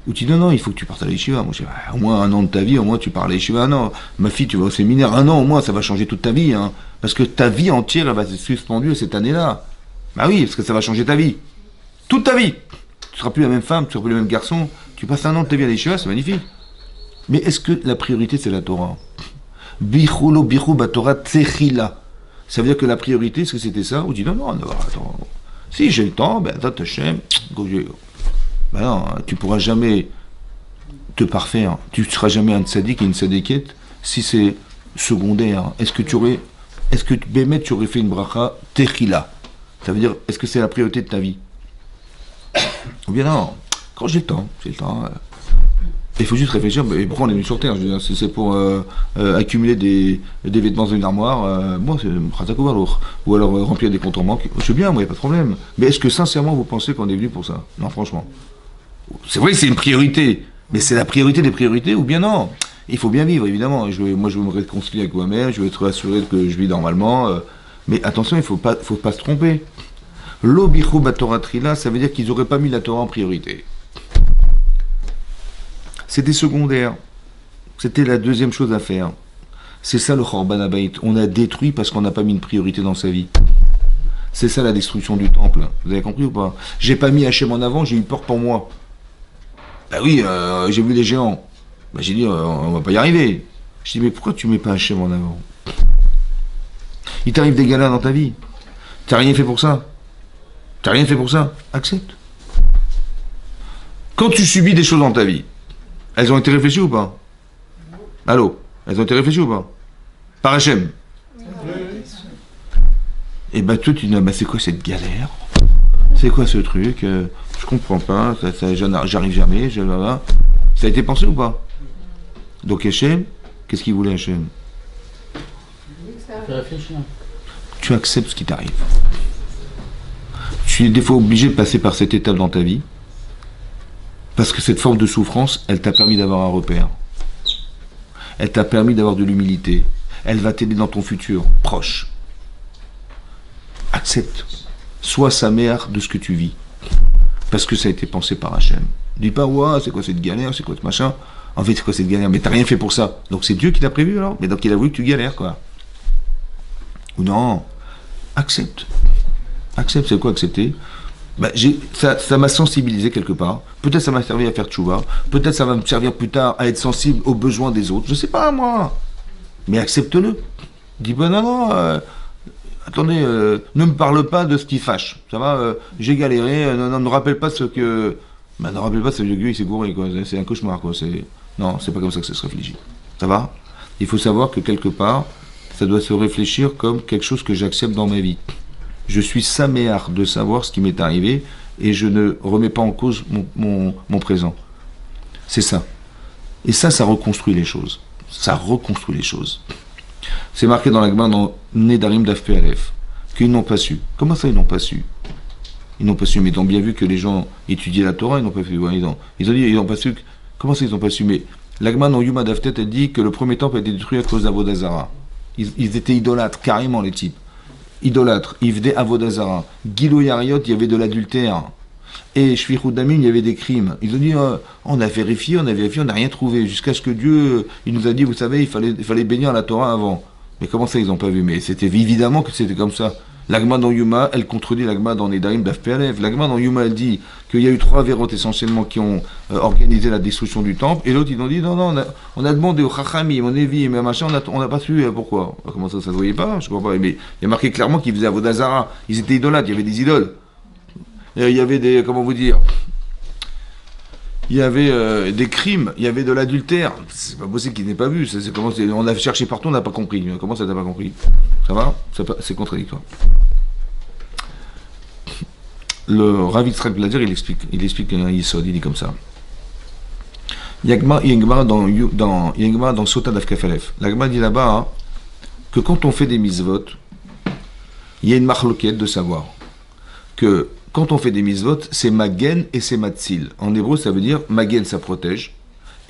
Ou tu dis, non, il faut que tu partes à l'Yeshiva. Moi, je dis, au moins 1 an de ta vie, au moins tu pars à l'Yeshiva. Non, ma fille, tu vas au séminaire. 1 an, au moins, ça va changer toute ta vie. Hein, parce que ta vie entière, elle va être suspendue cette année-là. Bah oui, parce que ça va changer ta vie. Toute ta vie. Tu ne seras plus la même femme, tu ne seras plus le même garçon. Tu passes 1 an de ta vie à l'Yeshiva, c'est magnifique. Mais est-ce que la priorité, c'est la Torah? Bichulo, bichou, batora, tsechila. Ça veut dire que la priorité, est-ce que c'était ça? Ou tu dis, non, attends. Si j'ai le temps, attends, Hachem, non, tu pourras jamais te parfaire. Tu ne seras jamais un tzaddik et une tzaddiquette si c'est secondaire. Est-ce que Bémet, tu aurais fait une bracha techila? Ça veut dire, est-ce que c'est la priorité de ta vie? Ou bien non, quand j'ai le temps. Il faut juste réfléchir, mais pourquoi on est venu sur Terre? Je veux dire, si c'est pour accumuler des vêtements dans une armoire, moi c'est Khatakouba lourd. Ou alors remplir des comptes en banque. Je suis bien, moi, il n'y a pas de problème. Mais est-ce que sincèrement vous pensez qu'on est venu pour ça? Non, franchement. C'est vrai que c'est une priorité, mais c'est la priorité des priorités ou bien non? Il faut bien vivre, évidemment. Moi, je veux me réconcilier avec moi-même, je veux être assuré que je vis normalement. Mais attention, il ne faut pas se tromper. L'obichou batora trila, ça veut dire qu'ils n'auraient pas mis la Torah en priorité. C'était secondaire. C'était la deuxième chose à faire. C'est ça le Chorban Habayit. On a détruit parce qu'on n'a pas mis une priorité dans sa vie. C'est ça la destruction du temple. Vous avez compris ou pas? J'ai pas mis Hachem en avant, j'ai eu peur pour moi. Bah oui, j'ai vu les géants. Bah j'ai dit, on va pas y arriver. Je dis, mais pourquoi tu mets pas Hachem en avant? Il t'arrive des galères dans ta vie. T'as rien fait pour ça. T'as rien fait pour ça. Accepte. Quand tu subis des choses dans ta vie, elles ont été réfléchies ou pas? Allô? Elles ont été réfléchies ou pas? Par Hachem. Et bah toi tu dis, bah c'est quoi cette galère? C'est quoi ce truc? Je comprends pas, j'arrive jamais, ça a été pensé ou pas? Donc Hachem, qu'est-ce qu'il voulait Hachem? Tu acceptes ce qui t'arrive. Tu es des fois obligé de passer par cette étape dans ta vie, parce que cette forme de souffrance, elle t'a permis d'avoir un repère. Elle t'a permis d'avoir de l'humilité. Elle va t'aider dans ton futur proche. Accepte. Sois sa mère de ce que tu vis. Parce que ça a été pensé par Hachem. Dis pas, ouais, c'est quoi cette galère, c'est quoi ce machin? En fait, c'est quoi cette galère? Mais t'as rien fait pour ça. Donc c'est Dieu qui t'a prévu alors? Mais donc il a voulu que tu galères, quoi. Ou non. Accepte. Accepte, c'est quoi accepter? Bah, ça m'a sensibilisé quelque part. Peut-être ça m'a servi à faire tchouva. Peut-être ça va me servir plus tard à être sensible aux besoins des autres. Je sais pas, moi. Mais accepte-le. Dis, ben non, attendez, ne me parle pas de ce qui fâche. Ça va, j'ai galéré, ne me rappelle pas ce que... Ben, ne me rappelle pas ce que il s'est gouré, quoi. C'est un cauchemar, quoi. Non, c'est pas comme ça que ça se réfléchit. Ça va? Il faut savoir que quelque part, ça doit se réfléchir comme quelque chose que j'accepte dans ma vie. Je suis saméar de savoir ce qui m'est arrivé et je ne remets pas en cause mon présent. C'est ça. Et ça reconstruit les choses. Ça reconstruit les choses. C'est marqué dans la Gemara dans Nedarim Daf Peh Aleph qu'ils n'ont pas su. Comment ça, ils n'ont pas su? Ils n'ont pas su, mais ils ont bien vu que les gens étudiaient la Torah, ils n'ont pas fait. Ouais, ils n'ont pas su. Comment ça, ils n'ont pas su? Mais la Gemara dans Yuma Daf Tet, elle dit que le premier temple a été détruit à cause d'Avodazara. Ils étaient idolâtres, carrément, les types. Idolâtres, ils faisaient Avodazara. Gilo Yariot, il y avait de l'adultère. Et Shvichut Damim, il y avait des crimes. Ils ont dit, on a vérifié, on n'a rien trouvé. Jusqu'à ce que Dieu, il nous a dit, vous savez, il fallait bénir la Torah avant. Mais comment ça, ils n'ont pas vu? Mais c'était évidemment que c'était comme ça. L'Agma dans Yuma, elle contredit l'Agma dans Nedarim Daf Peh Aleph. L'Agma dans Yuma, elle dit qu'il y a eu 3 vérotes essentiellement qui ont organisé la destruction du temple. Et l'autre, ils ont dit, non, on a demandé au Chachamim, au Nevi, mais machin, on n'a pas su pourquoi. Comment ça se voyait pas? Je comprends pas. Mais il y a marqué clairement qu'ils faisaient Avodazara. Ils étaient idolâtres, il y avait des idoles. Il y avait des, comment vous dire, il y avait des crimes, il y avait de l'adultère. C'est pas possible qu'ils n'aient pas vu. On a cherché partout, on n'a pas compris. Comment ça, t'as pas compris? Ça va? C'est contradictoire. Le Rav Yitzhak Blazer, il explique un Yisod, il dit comme ça. Il y a une Gemara dans Sota Daf Kaf Aleph. La Gemara dit là-bas que quand on fait des mitzvot, il y a une marloquette de savoir que quand on fait des mitzvot, c'est magen et c'est matzil. En hébreu, ça veut dire magen, ça protège,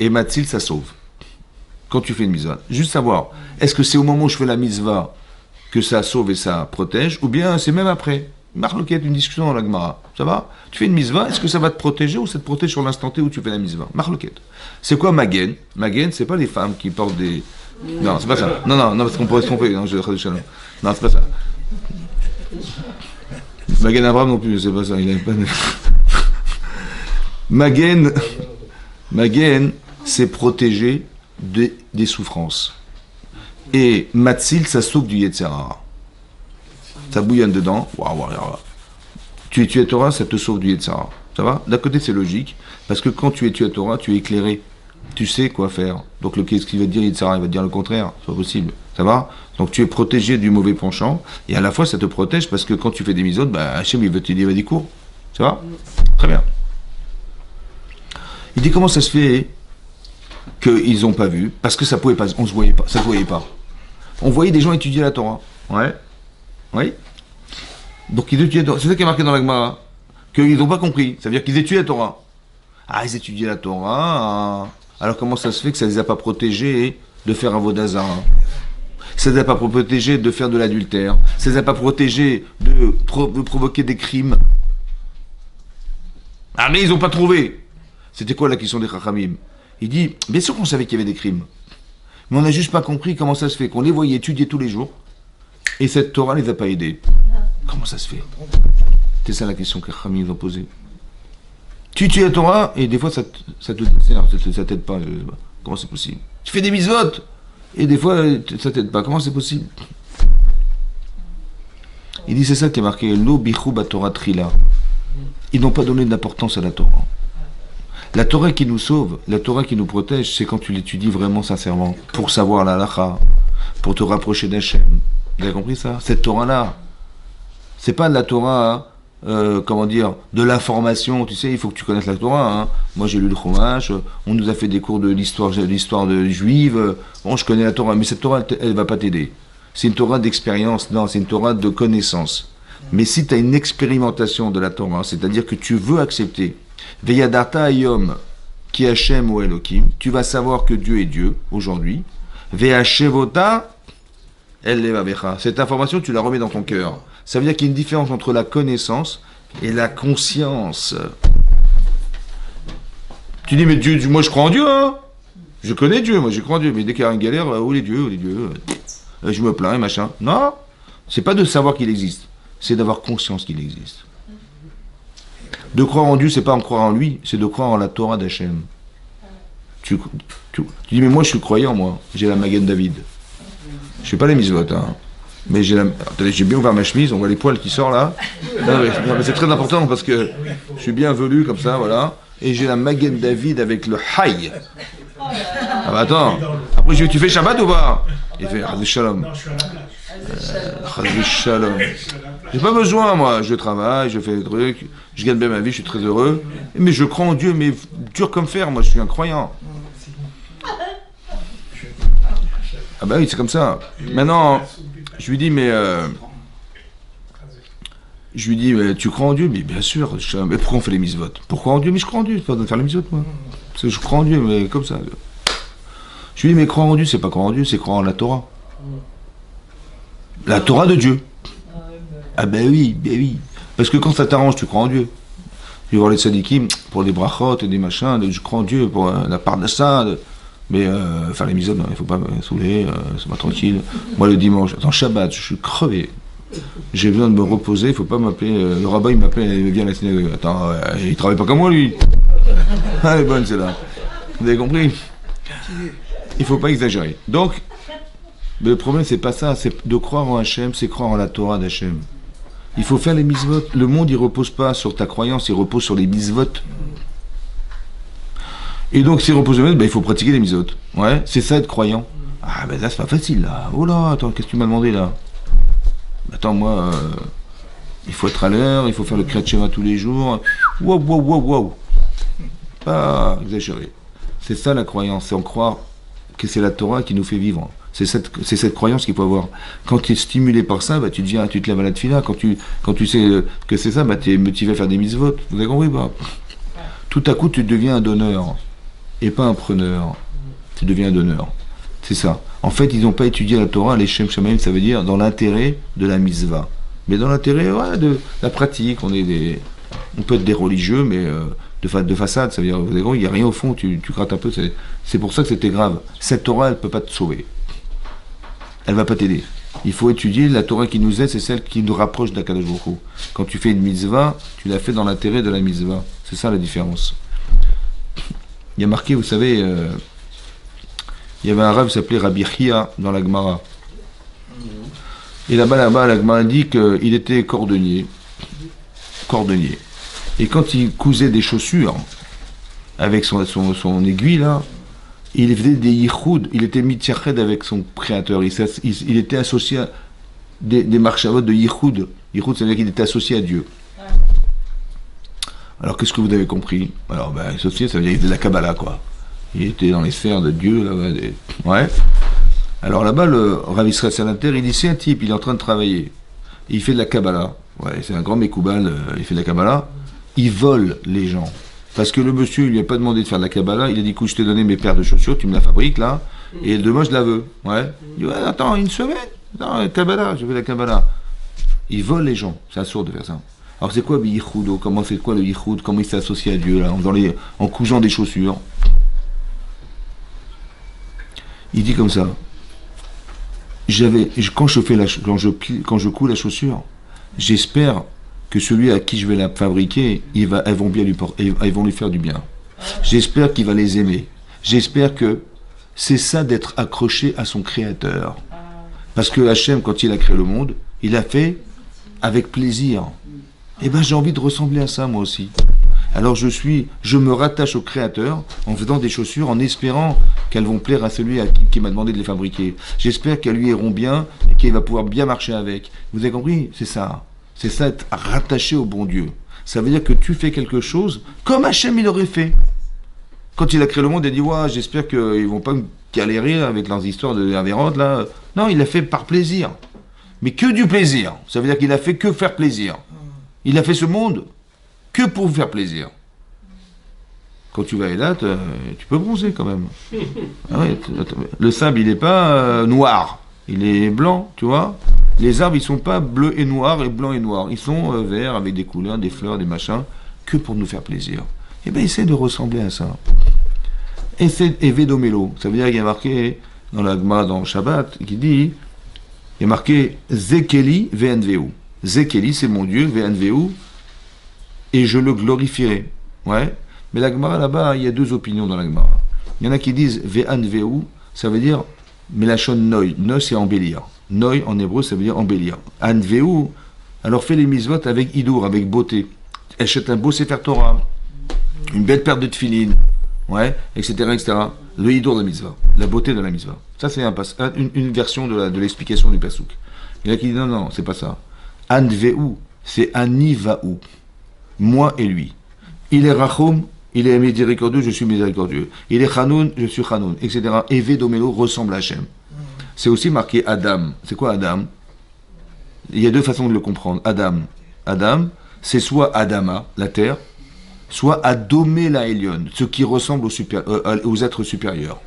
et matzil, ça sauve. Quand tu fais une mitzvah. Juste savoir, est-ce que c'est au moment où je fais la mitzvah que ça sauve et ça protège, ou bien c'est même après? Marloquette, une discussion dans la Gemara. Ça va? Tu fais une mitzvah, est-ce que ça va te protéger ou ça te protège sur l'instant T où tu fais la mitzvah? Marloquette. C'est quoi magen? Magen, c'est pas les femmes qui portent des... Non, c'est pas ça. Non, parce qu'on pourrait se tromper. Non, c'est pas ça. Magen Abraham non plus, c'est pas ça, il n'avait pas de... Magen, c'est protéger des souffrances. Et Matzil, ça sauve du Yetzer Hara. Ça bouillonne dedans. Waouh. Tu es tué à Torah, ça te sauve du Yetzer Hara. Ça va? D'un côté, c'est logique, parce que quand tu es tué à Torah, tu es éclairé tu sais quoi faire. Donc qu'est-ce qu'il va te dire Yitzhara? Il va te dire le contraire, c'est pas possible. Ça va? Donc tu es protégé du mauvais penchant, et à la fois ça te protège parce que quand tu fais des misotes, bah Hachem il veut te dire des cours. Ça va? Très bien. Il dit comment ça se fait qu'ils n'ont pas vu? Parce que ça pouvait pas, on se voyait pas, ça se voyait pas. On voyait des gens étudier la Torah. Ouais. Oui. Donc ils étudiaient la Torah. C'est ça qui est marqué dans la Gemara. Qu'ils n'ont pas compris. Ça veut dire qu'ils étudiaient la Torah. Ah, ils étudiaient la Torah. Alors comment ça se fait que ça ne les a pas protégés de faire un vodazara? Ça ne les a pas protégés de faire de l'adultère. Ça ne les a pas protégés de provoquer des crimes. Ah, mais ils n'ont pas trouvé. C'était quoi la question des Chachamim? Il dit, bien sûr qu'on savait qu'il y avait des crimes. Mais on n'a juste pas compris comment ça se fait qu'on les voyait étudier tous les jours et cette Torah ne les a pas aidés. Comment ça se fait? C'est ça la question que les Chachamim ont posée. Tu étudies la Torah et des fois ça te dessert, ça t'aide pas. Comment c'est possible? Tu fais des mitzvot et des fois ça t'aide pas. Comment c'est possible? Il dit c'est ça qui est marqué Lo bichou Torah trila. Ils n'ont pas donné d'importance à la Torah. La Torah qui nous sauve, la Torah qui nous protège, c'est quand tu l'étudies vraiment sincèrement, pour savoir la halakha, pour te rapprocher d'Hachem. Vous avez compris ça? Cette Torah-là, c'est pas de la Torah, comment dire, de l'information, tu sais, il faut que tu connaisses la Torah. Hein. Moi j'ai lu le Chumash, on nous a fait des cours de l'histoire de juive, bon je connais la Torah, mais cette Torah, elle va pas t'aider. C'est une Torah d'expérience, non, c'est une Torah de connaissance. Mais si tu as une expérimentation de la Torah, c'est-à-dire que tu veux accepter, Veyadarta ayom ki Hashem ou Elohim, tu vas savoir que Dieu est Dieu aujourd'hui. Veyashevota el levavecha. Cette information, tu la remets dans ton cœur. Ça veut dire qu'il y a une différence entre la connaissance et la conscience. Tu dis, mais Dieu, moi je crois en Dieu, hein. Je connais Dieu, moi je crois en Dieu, mais dès qu'il y a une galère, où les dieux, je me plains, machin. Non, c'est pas de savoir qu'il existe, c'est d'avoir conscience qu'il existe. De croire en Dieu, c'est pas en croire en lui, c'est de croire en la Torah d'Hachem. Tu dis, mais moi je suis croyant, moi, j'ai la Magen David. Je fais pas les mitzvot, hein. Mais attendez, j'ai bien ouvert ma chemise, on voit les poils qui sortent là. Non, mais c'est très important parce que je suis bien velu comme ça, voilà. Et j'ai la Magen David avec le Haï. Ah bah attends, après tu fais Shabbat ou pas? Il fait Chaz Shalom. Chaz Shalom. J'ai pas besoin, moi, je travaille, je fais des trucs, je gagne bien ma vie, je suis très heureux. Mais je crois en Dieu, mais dur comme fer, moi je suis un croyant. Ah bah oui, c'est comme ça. Maintenant, je lui dis, mais tu crois en Dieu? Mais bien sûr, mais pourquoi on fait les mitzvot? Pourquoi en Dieu? Mais je crois en Dieu, c'est pas de faire les mitzvot, moi. Parce que je crois en Dieu, mais comme ça. Je lui dis, mais croire en Dieu, c'est pas croire en Dieu, c'est croire en la Torah. La Torah de Dieu. Ah ben oui, ben oui. Parce que quand ça t'arrange, tu crois en Dieu. Tu vas voir les tzadikim pour des brachot et des machins, je crois en Dieu pour la part de ça. Mais faire les mitzvot, il ne faut pas me saouler, c'est pas tranquille. Moi le dimanche, attends, Shabbat, je suis crevé. J'ai besoin de me reposer, il ne faut pas m'appeler. Le rabbin il m'appelle, il vient à la synagogue. Attends, il travaille pas comme moi lui. Ah, elle est bonne celle-là. Vous avez compris? Il ne faut pas exagérer. Donc, le problème c'est pas ça, c'est de croire en Hachem, c'est croire en la Torah d'Hachem. Il faut faire les mitzvot. Le monde il repose pas sur ta croyance, il repose sur les mitzvot. Et donc, s'il repose sur les mitzvot, il faut pratiquer les mitzvot. Ouais, c'est ça être croyant. Ah ben là c'est pas facile là. Oh là, attends, qu'est-ce que tu m'as demandé là? Attends, moi, il faut être à l'heure, il faut faire le Kriyat Shema tous les jours. Wow. Pas exagéré. C'est ça la croyance, c'est en croire que c'est la Torah qui nous fait vivre. C'est cette croyance qu'il faut avoir. Quand tu es stimulé par ça, bah, tu te lèves à la tefila. Quand tu sais que c'est ça, bah, tu es motivé à faire des mitzvot. Vous avez compris pas? Tout à coup, tu deviens un donneur et pas un preneur. Tu deviens un donneur. C'est ça. En fait, ils n'ont pas étudié la Torah, les Shem Shamayim, ça veut dire dans l'intérêt de la mitzvah. Mais dans l'intérêt de la pratique. On peut être des religieux, mais de façade. Ça veut dire, il n'y a rien au fond, tu grattes un peu. C'est pour ça que c'était grave. Cette Torah, elle ne peut pas te sauver. Elle ne va pas t'aider. Il faut étudier la Torah qui nous aide, c'est celle qui nous rapproche d'Akadosh Baruch Hu. Quand tu fais une mitzvah, tu l'as fait dans l'intérêt de la mitzvah. C'est ça la différence. Il y a marqué, vous savez, il y avait un rabbin qui s'appelait Rabbi Chia dans la Gemara. Et là-bas, la Gemara dit qu'il était cordonnier. Et quand il cousait des chaussures avec son aiguille là, il faisait des yichoud, il était mitzached avec son créateur, il était associé à des marchavot de yichoud. Yichoud, ça veut dire qu'il était associé à Dieu. Alors qu'est-ce que vous avez compris? Alors, associé, ça veut dire qu'il faisait de la Kabbalah, quoi. Il était dans les sphères de Dieu, là, ouais. Alors là-bas, le Rav Israël Salanter, il dit, c'est un type, il est en train de travailler. Il fait de la Kabbalah. Ouais, c'est un grand Mekoubal, il fait de la Kabbalah. Il vole les gens. Parce que le monsieur, il lui a pas demandé de faire de la Kabbalah. Il a dit, écoute, je t'ai donné mes paires de chaussures, tu me la fabriques, là. Et demain, je la veux. Ouais. Il dit, ouais, attends, une semaine. Non, Kabbalah, je fais la Kabbalah. Il vole les gens. C'est absurde de faire ça. Alors c'est quoi le yichoud? Comment c'est quoi le yichoud? Comment il s'est associé à Dieu, là, en cousant des chaussures? Il dit comme ça. Quand je couds la chaussure, j'espère que celui à qui je vais la fabriquer, elles vont lui faire du bien. J'espère qu'il va les aimer. J'espère que c'est ça d'être accroché à son créateur. Parce que Hachem, quand il a créé le monde, il a fait avec plaisir. Eh bien, j'ai envie de ressembler à ça, moi aussi. Alors je me rattache au créateur en faisant des chaussures, en espérant qu'elles vont plaire à celui qui m'a demandé de les fabriquer. J'espère qu'elles lui iront bien et qu'il va pouvoir bien marcher avec. Vous avez compris? C'est ça. C'est ça, être rattaché au bon Dieu. Ça veut dire que tu fais quelque chose comme Hachem il aurait fait. Quand il a créé le monde, il a dit, ouais, j'espère qu'ils vont pas me galérer avec leurs histoires de Avérote, là. Non, il l'a fait par plaisir. Mais que du plaisir. Ça veut dire qu'il a fait que faire plaisir. Il a fait ce monde que pour vous faire plaisir. Quand tu vas à Eilat, tu peux bronzer quand même. Ah ouais, le sable, il n'est pas noir. Il est blanc, tu vois. Les arbres, ils sont pas bleus et noirs et blancs et noirs. Ils sont verts avec des couleurs, des fleurs, des machins, que pour nous faire plaisir. Eh bien, essaie de ressembler à ça. Essaie Evedomelo. Ça veut dire qu'il y a marqué dans la Gemara, dans Shabbat, qui dit, il y a marqué Zekeli VNVU. Zekeli, c'est mon Dieu, VNVU, et je le glorifierai. Ouais. Mais la Gemara là-bas, il y a deux opinions dans la Gemara. Il y en a qui disent VNVU, ça veut dire Melachon Noi. Noi, c'est embellir. Noi, en hébreu, ça veut dire embellir. Anveu, alors fais les mitzvot avec Hidour, avec beauté. Achète un beau Sefer Torah, une belle paire de tefilin, ouais, etc., etc. Le Hidour de la mitzvah, la beauté de la mitzvah. Ça, c'est une version de l'explication du Passouk. Il y en a qui disent non, c'est pas ça. Anveu, c'est Anivaou. Moi et lui. Il est Rachum, il est miséricordieux, je suis miséricordieux. Il est Chanoun, je suis Chanoun, etc. Eve Domelo ressemble à Hachem. C'est aussi marqué Adam. C'est quoi Adam? Il y a deux façons de le comprendre. Adam, c'est soit Adama, la terre, soit Adomé la Elion, ce qui ressemble aux êtres supérieurs.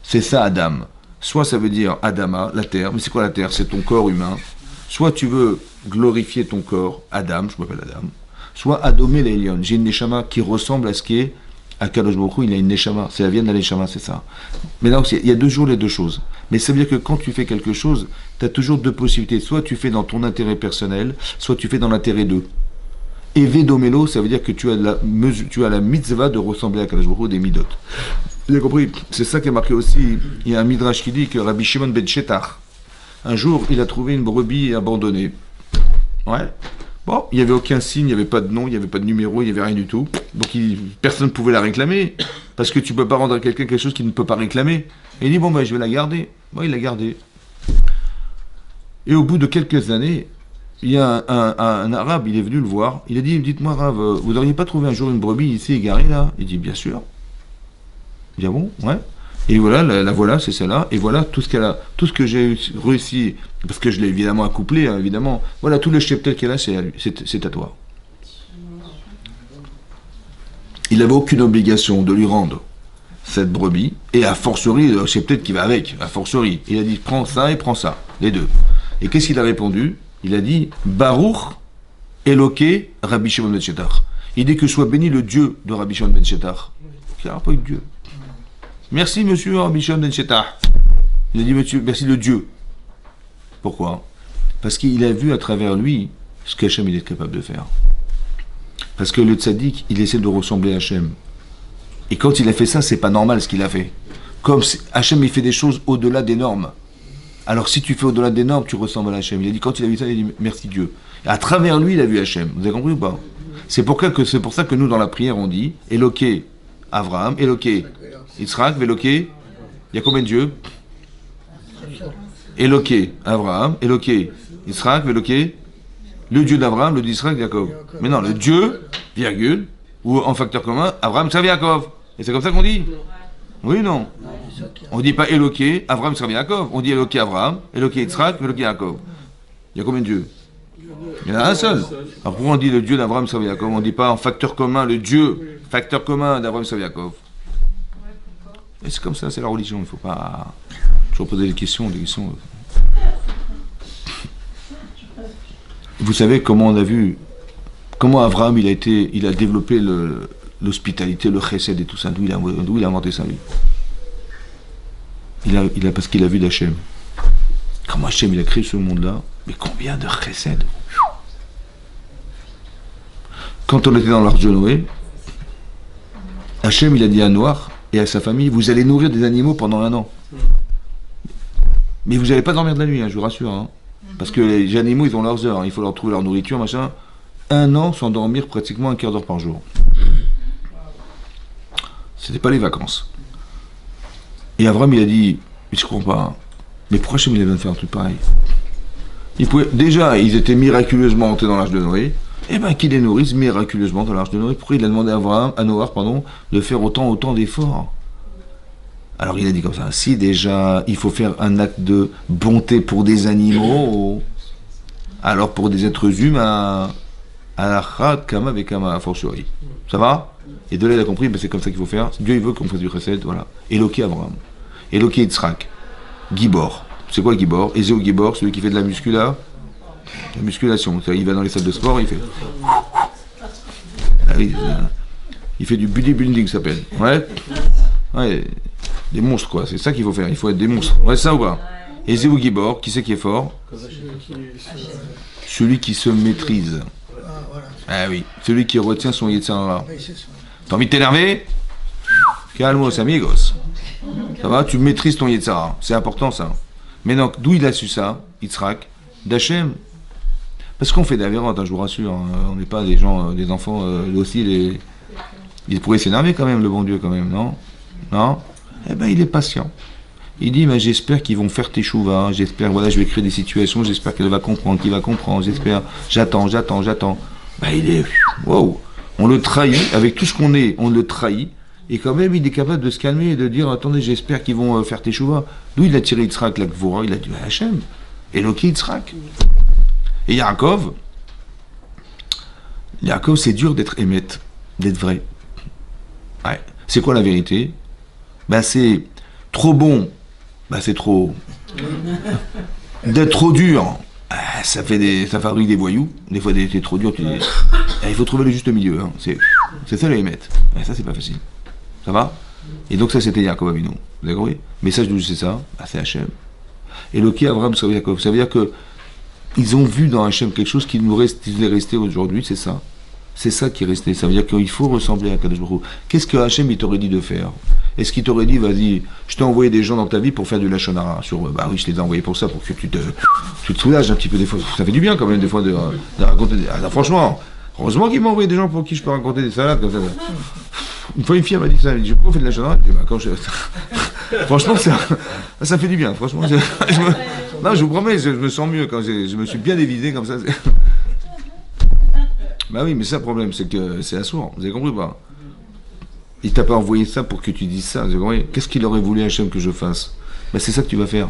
C'est ça Adam. Soit ça veut dire Adama, la terre, mais c'est quoi la terre? C'est ton corps humain. Soit tu veux glorifier ton corps, Adam, je m'appelle Adam, soit Adomé l'Elion. J'ai une Neshama qui ressemble à ce qui est à Kadosh Baruch Hu, il a une Neshama, c'est la vienne de la Neshama, c'est ça. Mais donc, il y a toujours les deux choses. Mais ça veut dire que quand tu fais quelque chose, tu as toujours deux possibilités. Soit tu fais dans ton intérêt personnel, soit tu fais dans l'intérêt d'eux. Et Vedomelo, ça veut dire que tu as la mitzvah de ressembler à Kadosh Baruch Hu des midot. Vous avez compris? C'est ça qui est marqué aussi. Il y a un midrash qui dit que Rabbi Shimon ben Shetach, un jour, il a trouvé une brebis abandonnée. Ouais. Bon, il n'y avait aucun signe, il n'y avait pas de nom, il n'y avait pas de numéro, il n'y avait rien du tout. Donc personne ne pouvait la réclamer. Parce que tu ne peux pas rendre à quelqu'un quelque chose qu'il ne peut pas réclamer. Et il dit, bon, je vais la garder. Bon, il l'a gardée. Et au bout de quelques années, il y a un arabe, il est venu le voir. Il a dit, dites-moi, Rav, vous n'auriez pas trouvé un jour une brebis ici égarée là? Il dit, bien sûr. Il dit, ah bon? Ouais. Et voilà, la voilà, c'est celle-là. Et voilà tout ce que j'ai réussi, parce que je l'ai évidemment accouplé, hein, évidemment. Voilà, tout le cheptel qu'elle a, c'est à toi. Il n'avait aucune obligation de lui rendre cette brebis, et à fortiori, le cheptel qui va avec, à fortiori. Il a dit, prends ça et prends ça, les deux. Et qu'est-ce qu'il a répondu? Il a dit, Baruch Eloké Rabbi Shimon ben Shetach. Il dit que soit béni le Dieu de Rabbi Shimon ben Shetach. Qui a un rapport avec Dieu. Merci, monsieur Rabbi Shimon ben Shetach. Il a dit, merci le Dieu. Pourquoi? Parce qu'il a vu à travers lui ce qu'Hachem il est capable de faire. Parce que le tzaddik, il essaie de ressembler à Hachem. Et quand il a fait ça, c'est pas normal ce qu'il a fait. Comme Hachem, il fait des choses au-delà des normes. Alors si tu fais au-delà des normes, tu ressembles à Hachem. Il a dit, quand il a vu ça, il a dit, merci Dieu. Et à travers lui, il a vu Hachem. Vous avez compris ou pas? C'est pour ça que nous, dans la prière, on dit, Éloqué Avraham, Éloqué Yitzhak, Veloké. Il y a combien de dieux? Eloké, Abraham, Eloké, Yitzhak, Veloké. Le Dieu d'Abraham, le Dieu d'Israël, Jacob. Mais non, le Dieu, virgule, ou en facteur commun, Abraham, Yitzhak, Jacob. Et c'est comme ça qu'on dit? Oui, non. On ne dit pas Eloké, Abraham, Yitzhak, Jacob. On dit Eloké, Abraham, Eloké, Yitzhak, Eloké, Jacob. Il y a combien de dieux? Il y en a un seul. Alors pourquoi on dit le Dieu d'Abraham, Yitzhak, Jacob? On ne dit pas en facteur commun le Dieu, facteur commun d'Abraham, Yitzhak, Jacob. Et c'est comme ça, c'est la religion. Il ne faut pas toujours poser des questions. Vous savez comment on a vu, comment Abraham il a développé l'hospitalité, le chesed et tout ça. D'où il a inventé ça, lui. Parce qu'il a vu d'Hachem. Comment Hachem il a créé ce monde-là? Mais combien de chesed? Quand on était dans l'arche de Noé, Hachem il a dit à Noach et à sa famille, vous allez nourrir des animaux pendant 1 an. Mais vous n'allez pas dormir de la nuit, hein, je vous rassure. Hein. Parce que les animaux, ils ont leurs heures. Hein, il faut leur trouver leur nourriture, machin. 1 an sans dormir pratiquement 1 quart d'heure par jour. C'était pas les vacances. Et Abraham, il a dit, mais je comprends pas. Mais pourquoi Hachem, il avait fait un truc pareil? Déjà, ils étaient miraculeusement entrés dans l'arche de Noé. Eh bien, qu'ils les nourrissent miraculeusement dans l'arche de Noé. Pourquoi il a demandé à Noach, de faire autant d'efforts? Alors il a dit comme ça, si déjà il faut faire un acte de bonté pour des animaux, alors pour des êtres humains, alachat kama vekama fortiori. Ça va? Et de là il a compris, ben c'est comme ça qu'il faut faire. Dieu il veut qu'on fasse du chesed, voilà. Eloké Abraham, Eloké Yitzhak, Gibor. C'est quoi le Gibor? Ezéo Gibor, celui qui fait de la musculation. Il va dans les salles de sport, il fait. Ah oui, il fait du bodybuilding, ça s'appelle. Ouais. Des monstres, quoi. C'est ça qu'il faut faire. Il faut être des monstres. Ouais, ça ou pas? Et Zéou Gibor, qui c'est qui est fort? Celui qui se maîtrise. Ah oui. Celui qui retient son Yetzirah. T'as envie de t'énerver? Calmos, amigos. Ça va? Tu maîtrises ton Yetzirah. C'est important, ça. Mais donc, d'où il a su ça? Yitzhak, d'Hachem. Parce qu'on fait des avérantes, hein, je vous rassure. Hein. On n'est pas des gens, des enfants dociles. Il pourrait s'énerver quand même, le bon Dieu, quand même, non? Non? Eh ben, il est patient. Il dit, mais j'espère qu'ils vont faire teshuva, j'espère, voilà, je vais créer des situations, j'espère qu'elle va comprendre, qu'il va comprendre, j'espère, j'attends. Ben, il est, wow, on le trahit, avec tout ce qu'on est, on le trahit, et quand même, il est capable de se calmer et de dire, attendez, j'espère qu'ils vont faire teshuva. D'où il a tiré Yitzhak, la Gvora, il a dit, Hachem, Eloké Yitzhak. Et Yaakov, c'est dur d'être émet, d'être vrai. Ouais. C'est quoi la vérité? Ben c'est trop bon, ben c'est trop. D'être trop dur, ça fabrique des voyous. Des fois, t'es trop dur, tu dis. Il faut trouver le juste milieu. Hein. C'est ça les émettre. Ça, c'est pas facile. Ça va? Et donc, ça, c'était Yaakov Avinu. Vous avez compris? Message d'où c'est ça? Ben, c'est Hachem. Et Eloké, Abraham, ça veut dire quoi? Ça veut dire que ils ont vu dans Hachem quelque chose qui nous est resté aujourd'hui, c'est ça. C'est ça qui est resté. Ça veut dire qu'il faut ressembler à Kadosh Baruch Hu. Qu'est-ce que Hachem il t'aurait dit de faire? Est-ce qu'il t'aurait dit, vas-y, je t'ai envoyé des gens dans ta vie pour faire du Lashon Hara? Bah oui, je les ai envoyés pour ça, pour que tu te soulages un petit peu des fois. Ça fait du bien quand même des fois de raconter des... franchement, heureusement qu'il m'a envoyé des gens pour qui je peux raconter des salades comme ça. Une fois une fille m'a dit ça, elle m'a dit, je peux faire de Lashon Hara? Je dis, bah, quand je... Franchement, ça fait du bien. Franchement, non, je vous promets, je me sens mieux quand je me suis bien dévidé comme ça. Bah oui, mais ça, le problème, c'est que c'est assourd. Vous avez compris ou pas? Il t'a pas envoyé ça pour que tu dises ça. Vous avez compris? Qu'est-ce qu'il aurait voulu Hachem que je fasse? Bah c'est ça que tu vas faire.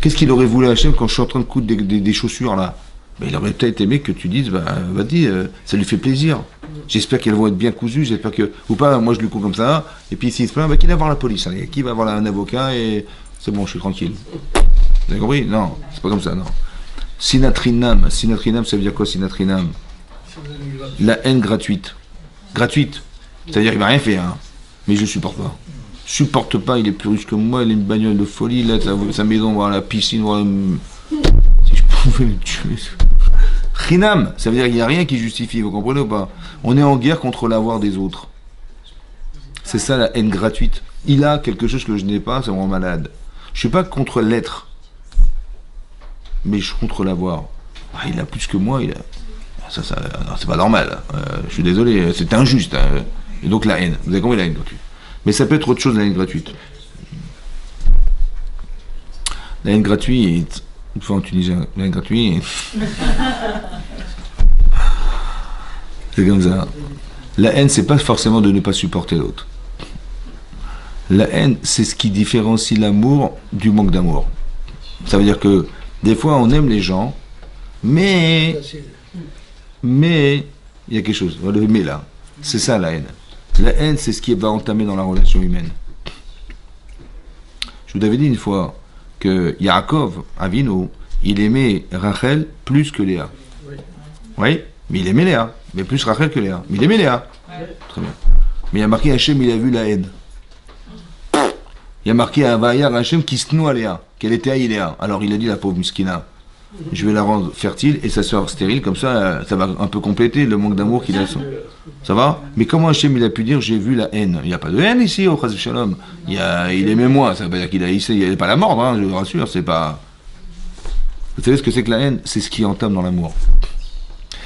Qu'est-ce qu'il aurait voulu Hachem quand je suis en train de coudre des chaussures là? Bah il aurait peut-être aimé que tu dises, bah vas-y, ça lui fait plaisir. J'espère qu'elles vont être bien cousues, j'espère que... Ou pas, moi je lui couds comme ça, et puis s'il se plaint, bah qu'il va voir la police. Allez, qui va voir un avocat, et c'est bon, je suis tranquille. Vous avez compris? Non, c'est pas comme ça, non. Sinatrinam, ça veut dire quoi, sinatrinam? La haine gratuite. Gratuite. C'est-à-dire qu'il va rien faire, hein. Mais je supporte pas. Supporte pas, il est plus riche que moi, il a une bagnole de folie, là, sa maison, voilà, la piscine, voilà. Si je pouvais le tuer. Chinam, ça veut dire qu'il n'y a rien qui justifie, vous comprenez ou pas? On est en guerre contre l'avoir des autres. C'est ça la haine gratuite. Il a quelque chose que je n'ai pas, ça me rend malade. Je suis pas contre l'être, mais je suis contre l'avoir. Ah, il a plus que moi, il a... Ça, c'est pas normal. Je suis désolé, c'est injuste. Hein. Et donc la haine. Vous avez compris la haine? Mais ça peut être autre chose, la haine gratuite. La haine gratuite, une fois en Tunisie, la haine gratuite, c'est comme ça. La haine, c'est pas forcément de ne pas supporter l'autre. La haine, c'est ce qui différencie l'amour du manque d'amour. Ça veut dire que des fois, on aime les gens, mais il y a quelque chose. Le mais là, c'est ça la haine. La haine, c'est ce qui va entamer dans la relation humaine. Je vous avais dit une fois que Yaakov, Avinu, il aimait Rachel plus que Léa. Oui, mais il aimait Léa, mais plus Rachel que Léa. Mais il aimait Léa. Très bien. Mais il y a marqué Hachem, il a vu la haine. Il y a marqué Avayar Hachem qui se noie Léa, qu'elle était haïe Léa. Alors il a dit, la pauvre Miskina, je vais la rendre fertile et sa sœur stérile, comme ça va un peu compléter le manque d'amour qu'il a. Ça va? Mais comment Hachem il a pu dire j'ai vu la haine? Il n'y a pas de haine ici au Chas Shalom. Il aimait moi, ça veut pas dire qu'il a haïssé, il n'est pas la mort, hein, je vous rassure, c'est pas. Vous savez ce que c'est que la haine? C'est ce qui entame dans l'amour.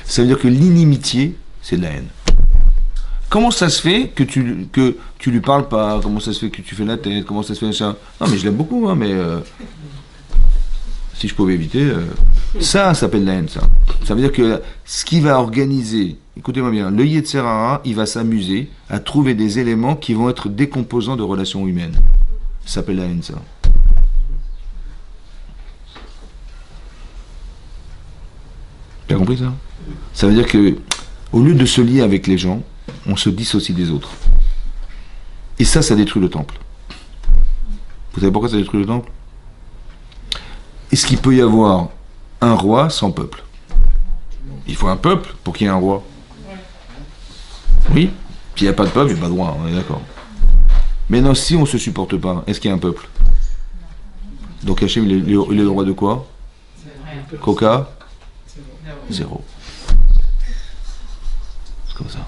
Ça veut dire que l'inimitié, c'est de la haine. Comment ça se fait que tu lui parles pas? Comment ça se fait que tu fais la tête? Comment ça se fait ça? Non mais je l'aime beaucoup, hein, mais si je pouvais éviter, ça s'appelle la haine, ça. Ça veut dire que ce qui va organiser, écoutez-moi bien, le Yetzer Hara, il va s'amuser à trouver des éléments qui vont être décomposants de relations humaines. Ça s'appelle la haine, ça. Tu as compris ça? Ça veut dire que au lieu de se lier avec les gens, on se dissocie des autres. Et ça détruit le temple. Vous savez pourquoi ça détruit le temple? Est-ce qu'il peut y avoir un roi sans peuple? Il faut un peuple pour qu'il y ait un roi. Oui. S'il n'y a pas de peuple, il n'y a pas de roi, on est d'accord. Maintenant, si on ne se supporte pas, est-ce qu'il y a un peuple? Donc Hachem, il est le roi de quoi? Coca? Zéro. C'est comme ça.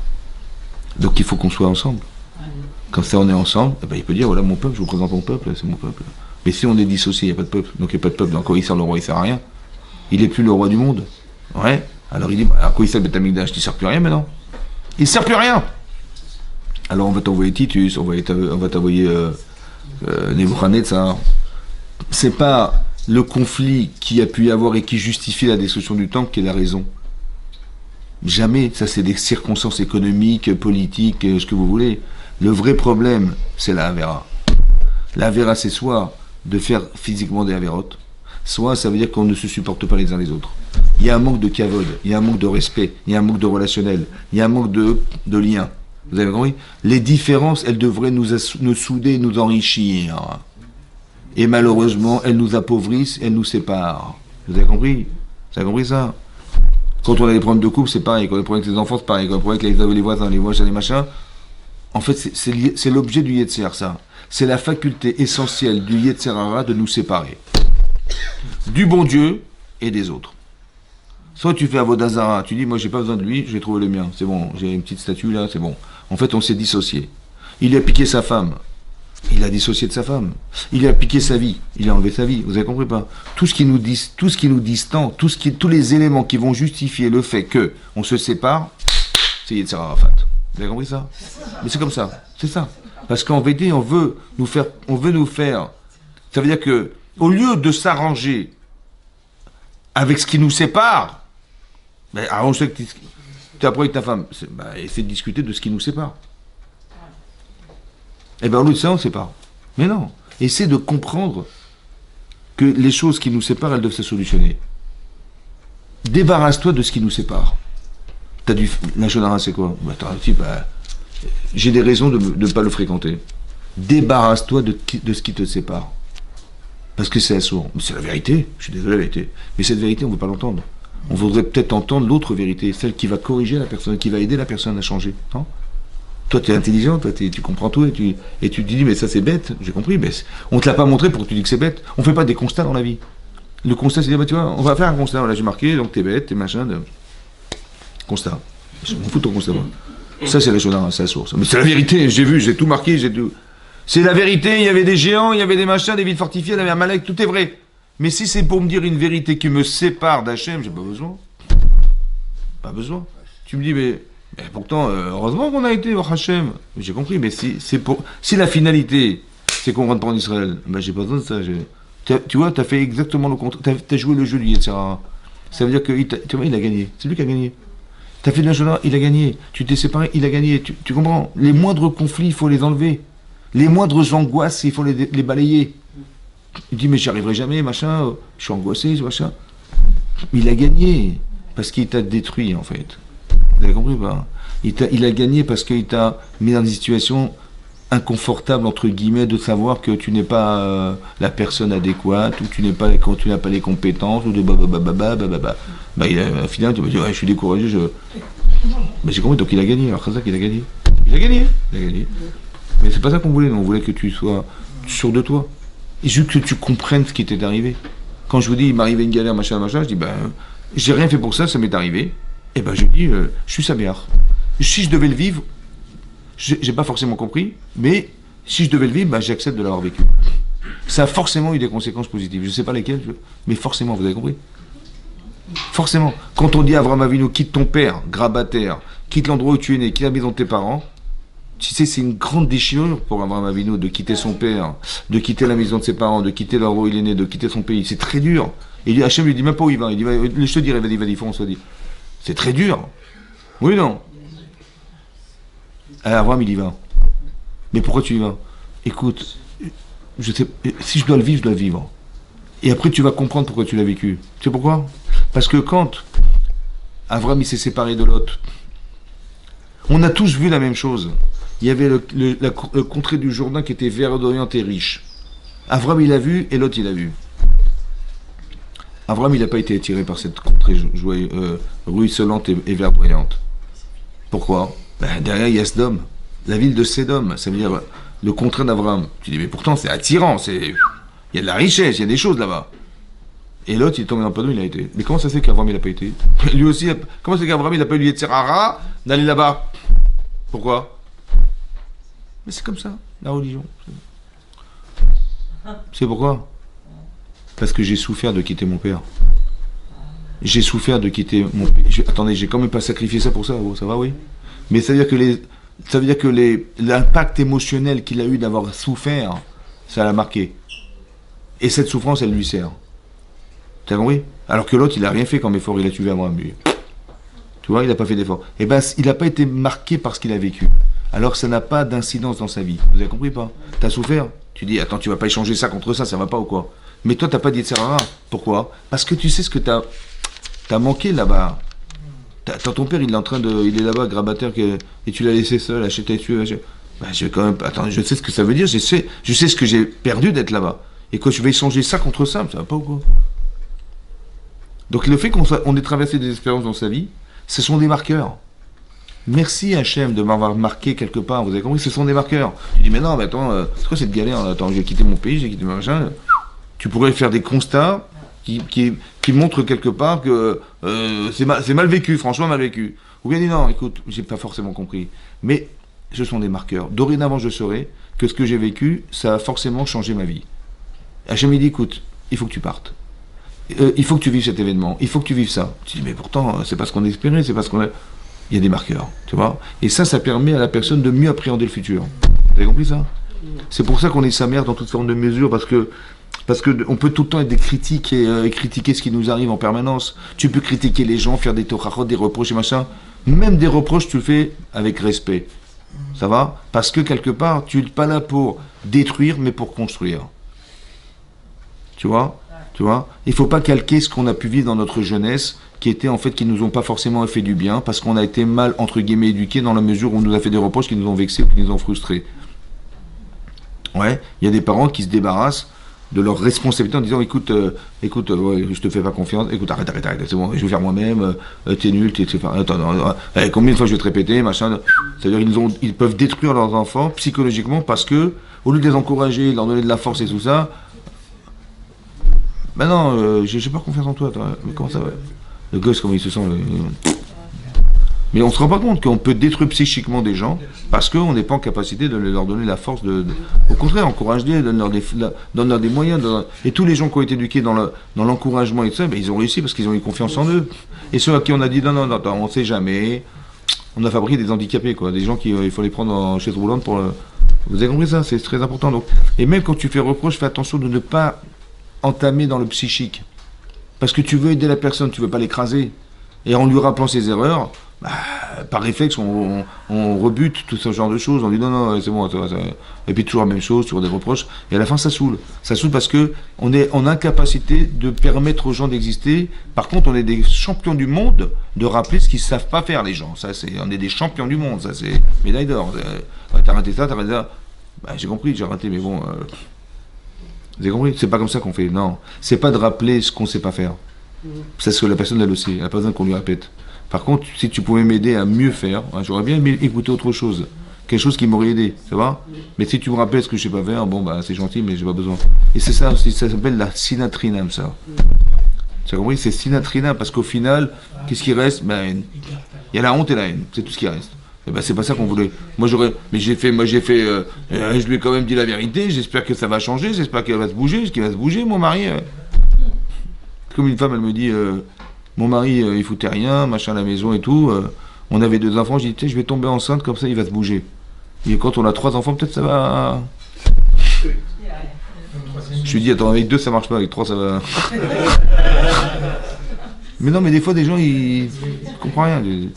Donc il faut qu'on soit ensemble. Quand ça on est ensemble, eh ben, il peut dire voilà mon peuple, je vous présente mon peuple, c'est mon peuple. Mais si on est dissocié, il n'y a pas de peuple, donc il n'y a pas de peuple, donc quand il sert le roi, il ne sert à rien. Il n'est plus le roi du monde. Ouais. Alors il dit, alors quoi il sert Beth Amikdash, il ne sert plus à rien maintenant. Il ne sert plus à rien. Alors on va t'envoyer Titus, on va t'envoyer Nebuchadnezzar. C'est pas le conflit qui a pu y avoir et qui justifie la destruction du temple qui est la raison. Jamais, ça c'est des circonstances économiques, politiques, ce que vous voulez. Le vrai problème, c'est la Havera. La Havera, c'est soit de faire physiquement des Haverotes, soit ça veut dire qu'on ne se supporte pas les uns les autres. Il y a un manque de kavod, il y a un manque de respect, il y a un manque de relationnel, il y a un manque de lien. Vous avez compris? Les différences, elles devraient nous souder, nous enrichir. Et malheureusement, elles nous appauvrissent, elles nous séparent. Vous avez compris? Vous avez compris ça? Quand on a des problèmes de couple, c'est pareil. Quand on a des problèmes avec les enfants, c'est pareil. Quand on a des problèmes avec les voisins, les machins. En fait, c'est l'objet du Yetzer, ça. C'est la faculté essentielle du Yetzer Hara de nous séparer. Du bon Dieu et des autres. Soit tu fais Avodah Zara, tu dis, moi j'ai pas besoin de lui, je vais trouver le mien. C'est bon, j'ai une petite statue là, c'est bon. En fait, on s'est dissocié. Il a piqué sa femme. Il a dissocié de sa femme. Il a piqué sa vie. Il a enlevé sa vie. Vous avez compris pas? Tout ce qui nous distend, tous les éléments qui vont justifier le fait que on se sépare, c'est Yetzer Arafat. Vous avez compris ça? Mais c'est comme ça. C'est ça. Parce qu'en vérité, on veut nous faire. Ça veut dire que au lieu de s'arranger avec ce qui nous sépare, ben, arrange-toi avec tu as avec ta femme. Essaie de discuter de ce qui nous sépare. Eh bien, au lieu de ça, on ne sépare. Mais non. Essaie de comprendre que les choses qui nous séparent, elles doivent se solutionner. Débarrasse-toi de ce qui nous sépare. La Shonara, c'est quoi? J'ai des raisons de ne pas le fréquenter. Débarrasse-toi de ce qui te sépare. Parce que c'est assourd. Mais c'est la vérité. Je suis désolé, la vérité. Mais cette vérité, on ne veut pas l'entendre. On voudrait peut-être entendre l'autre vérité, celle qui va corriger la personne, qui va aider la personne à changer. Non? Toi, tu es intelligent, toi, tu comprends tout, et tu te dis, mais ça c'est bête, j'ai compris, mais on ne te l'a pas montré pour que tu dis que c'est bête. On ne fait pas des constats dans la vie. Le constat, c'est dire, bah, tu vois, on va faire un constat, voilà, j'ai marqué, donc t'es bête, t'es machin, constat. Je m'en fous de ton constat, moi. Ça, c'est la chose, c'est la source. Mais c'est la vérité, j'ai vu, j'ai tout marqué, j'ai tout. C'est la vérité, il y avait des géants, il y avait des machins, des villes fortifiées, il y avait un Malek, tout est vrai. Mais si c'est pour me dire une vérité qui me sépare d'Hachem, j'ai pas besoin. Pas besoin. Tu me dis, mais Et pourtant, heureusement qu'on a été au Hachem. J'ai compris, mais si la finalité, c'est qu'on rentre pas en Israël, ben j'ai pas besoin de ça. Tu vois, t'as fait exactement le contraire. T'as joué le jeu du Yetzirah. Ça veut dire qu'il a gagné. C'est lui qui a gagné. T'as fait de la journée, il a gagné. Tu t'es séparé, il a gagné. Tu comprends? Les moindres conflits, il faut les enlever. Les moindres angoisses, il faut les balayer. Il dit, mais j'y arriverai jamais, machin. Je suis angoissé, machin. Il a gagné. Parce qu'il t'a détruit, en fait. Vous avez compris ou pas? Il a gagné parce qu'il t'a mis dans une situation inconfortable, entre guillemets, de savoir que tu n'es pas la personne adéquate, ou tu n'as pas les compétences, ou de bababababababa. Bah, au final, tu vas dire, ouais, je suis découragé, bah, j'ai compris, donc il a gagné, alors c'est ça qu'il a gagné. Il a gagné. Mais c'est pas ça qu'on voulait, on voulait que tu sois sûr de toi. Et juste que tu comprennes ce qui t'est arrivé. Quand je vous dis, il m'arrivait une galère, machin, je dis, ben, j'ai rien fait pour ça, ça m'est arrivé. Et ben, je dis, je suis Saméar. Si je devais le vivre, j'ai pas forcément compris, mais si je devais le vivre, ben, j'accepte de l'avoir vécu. Ça a forcément eu des conséquences positives. Je sais pas lesquelles, mais forcément, vous avez compris? Forcément. Quand on dit à Avraham Avinu, quitte ton père, grabataire, quitte l'endroit où tu es né, quitte la maison de tes parents, tu sais, c'est une grande déchirure pour Avraham Avinu de quitter son père, de quitter la maison de ses parents, de quitter l'endroit où il est né, de quitter son pays. C'est très dur. Et Hachem lui dit même pas où il va. Il dit, je te dirai, vas-y, fonce, vas-y. C'est très dur. Oui, non. Alors, Avraham, il y va. Mais pourquoi tu y vas? Écoute, je sais, si je dois le vivre, je dois le vivre. Et après, tu vas comprendre pourquoi tu l'as vécu. Tu sais pourquoi? Parce que quand Avraham il s'est séparé de Lot, on a tous vu la même chose. Il y avait le contrée du Jourdain qui était verdouillante et riche. Avraham il a vu et Lot il a vu. Avraham il n'a pas été attiré par cette contrée ruisselante et verdoyante. Pourquoi? Ben, derrière il y a Sodome, la ville de Sédom, ça veut dire le contraire d'Avraham. Tu dis mais pourtant c'est attirant, il y a de la richesse, il y a des choses là-bas. Et l'autre, il est tombé dans le panneau, il a été. Mais comment ça se fait qu'Avraham, il n'a pas été? Lui aussi, comment ça fait qu'Avraham, il n'a pas eu le Yetzirah d'aller là-bas? Pourquoi? Mais c'est comme ça, la religion. C'est pourquoi? Parce que j'ai souffert de quitter mon père. J'ai souffert de quitter mon père. Attendez, j'ai quand même pas sacrifié ça pour ça, ça va, oui? Mais ça veut dire que l'impact émotionnel qu'il a eu d'avoir souffert, ça l'a marqué. Et cette souffrance, elle lui sert. T'as compris? Alors que l'autre, il a rien fait comme effort, il a tué Abraham. Tu vois, il n'a pas fait d'effort. Eh ben, il n'a pas été marqué par ce qu'il a vécu. Alors ça n'a pas d'incidence dans sa vie. Vous avez compris pas? T'as souffert? Tu dis, attends, tu vas pas échanger ça contre ça va pas ou quoi? Mais toi, t'as pas dit de Sarah. Pourquoi? Parce que tu sais ce que t'as manqué là-bas. Ton père, il est là-bas, grabataire, et tu l'as laissé seul, acheter tuer. Ben, attends, je sais ce que ça veut dire, je sais ce que j'ai perdu d'être là-bas. Et quand je vais échanger ça contre ça va pas ou quoi? Donc le fait qu'on ait traversé des expériences dans sa vie, ce sont des marqueurs. Merci Hachem de m'avoir marqué quelque part, vous avez compris, ce sont des marqueurs. Tu dis mais non, mais attends, c'est quoi cette galère? Attends, j'ai quitté mon pays, j'ai quitté mon machin. Tu pourrais faire des constats qui montrent quelque part que c'est mal vécu, franchement mal vécu. Ou bien dit non, écoute, j'ai pas forcément compris. Mais ce sont des marqueurs. Dorénavant, je saurai que ce que j'ai vécu, ça a forcément changé ma vie. Hachem il dit écoute, il faut que tu partes. Il faut que tu vives cet événement, il faut que tu vives ça. Tu dis, mais pourtant, c'est pas ce qu'on espérait, c'est pas ce qu'on a. Il y a des marqueurs, tu vois. Et ça permet à la personne de mieux appréhender le futur. Vous avez compris ça? C'est pour ça qu'on est sa mère dans toute forme de mesure, parce que on peut tout le temps être des critiques et critiquer ce qui nous arrive en permanence. Tu peux critiquer les gens, faire des torahot, des reproches et machin. Même des reproches, tu le fais avec respect. Ça va? Parce que quelque part, tu n'es pas là pour détruire, mais pour construire. Tu vois? Il ne faut pas calquer ce qu'on a pu vivre dans notre jeunesse, qui nous ont pas forcément fait du bien, parce qu'on a été mal, entre guillemets, éduqués dans la mesure où on nous a fait des reproches qui nous ont vexés ou qui nous ont frustrés. Ouais, il y a des parents qui se débarrassent de leur responsabilité en disant écoute, ouais, je te fais pas confiance, écoute, arrête, c'est bon, je vais faire moi-même, t'es nul, attends, combien de fois je vais te répéter, machin. C'est-à-dire ils peuvent détruire leurs enfants psychologiquement parce que, au lieu de les encourager, de leur donner de la force et tout ça, ben non, j'ai pas confiance en toi, mais comment ça va? Le gosse, comment il se sent Mais on se rend pas compte qu'on peut détruire psychiquement des gens parce qu'on n'est pas en capacité de leur donner la force Au contraire, encourage-les, donne-leur des moyens. Et tous les gens qui ont été éduqués dans l'encouragement et tout ça, ben, ils ont réussi parce qu'ils ont eu confiance en eux. Et ceux à qui on a dit non, on ne sait jamais, on a fabriqué des handicapés, quoi, des gens il faut les prendre en chaise roulante pour. Vous avez compris ça? C'est très important. Donc, et même quand tu fais reproche, fais attention de ne pas entamer dans le psychique, parce que tu veux aider la personne, tu veux pas l'écraser, et en lui rappelant ses erreurs. Par réflexe, on rebute tout ce genre de choses. On dit non, c'est bon, ça va. Et puis toujours la même chose, toujours des reproches. Et à la fin, ça saoule. Ça saoule parce que on est en incapacité de permettre aux gens d'exister. Par contre, on est des champions du monde de rappeler ce qu'ils savent pas faire, les gens. Ça, on est des champions du monde. Ça, c'est médaille d'or. T'as raté ça, t'as raté ça. J'ai compris, j'ai raté, mais bon. Vous avez compris? C'est pas comme ça qu'on fait. Non, c'est pas de rappeler ce qu'on sait pas faire. C'est ce que la personne elle le sait. Elle a pas besoin qu'on lui répète. Par contre, si tu pouvais m'aider à mieux faire, j'aurais bien aimé écouter autre chose. Quelque chose qui m'aurait aidé, ça va? Mais si tu me rappelles ce que je sais pas faire, bon, c'est gentil, mais j'ai pas besoin. Et c'est ça aussi, ça s'appelle la sinatrinam, ça. Tu as compris? C'est sinatrinam, parce qu'au final, qu'est-ce qui reste? Il y a la honte et la haine, c'est tout ce qui reste. Et c'est pas ça qu'on voulait. Mais je lui ai quand même dit la vérité, j'espère que ça va changer, j'espère qu'il va se bouger, mon mari. Comme une femme, elle me dit... Mon mari, il foutait rien, machin à la maison et tout. On avait 2 enfants, j'ai dit, tu sais, je vais tomber enceinte, comme ça il va se bouger. Et quand on a 3 enfants, peut-être ça va... Je lui dis, attends, avec 2 ça marche pas, avec 3 ça va... Mais non, mais des fois, des gens, ils comprennent rien.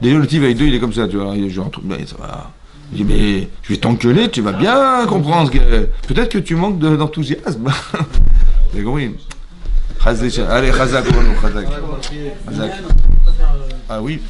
Déjà, le type avec 2, il est comme ça, tu vois. Il est genre, mais ça va... Je dis, mais je vais t'engueuler, tu vas bien comprendre que... Peut-être que tu manques d'enthousiasme. Vous avez compris? Allez, Khazak. Ah oui,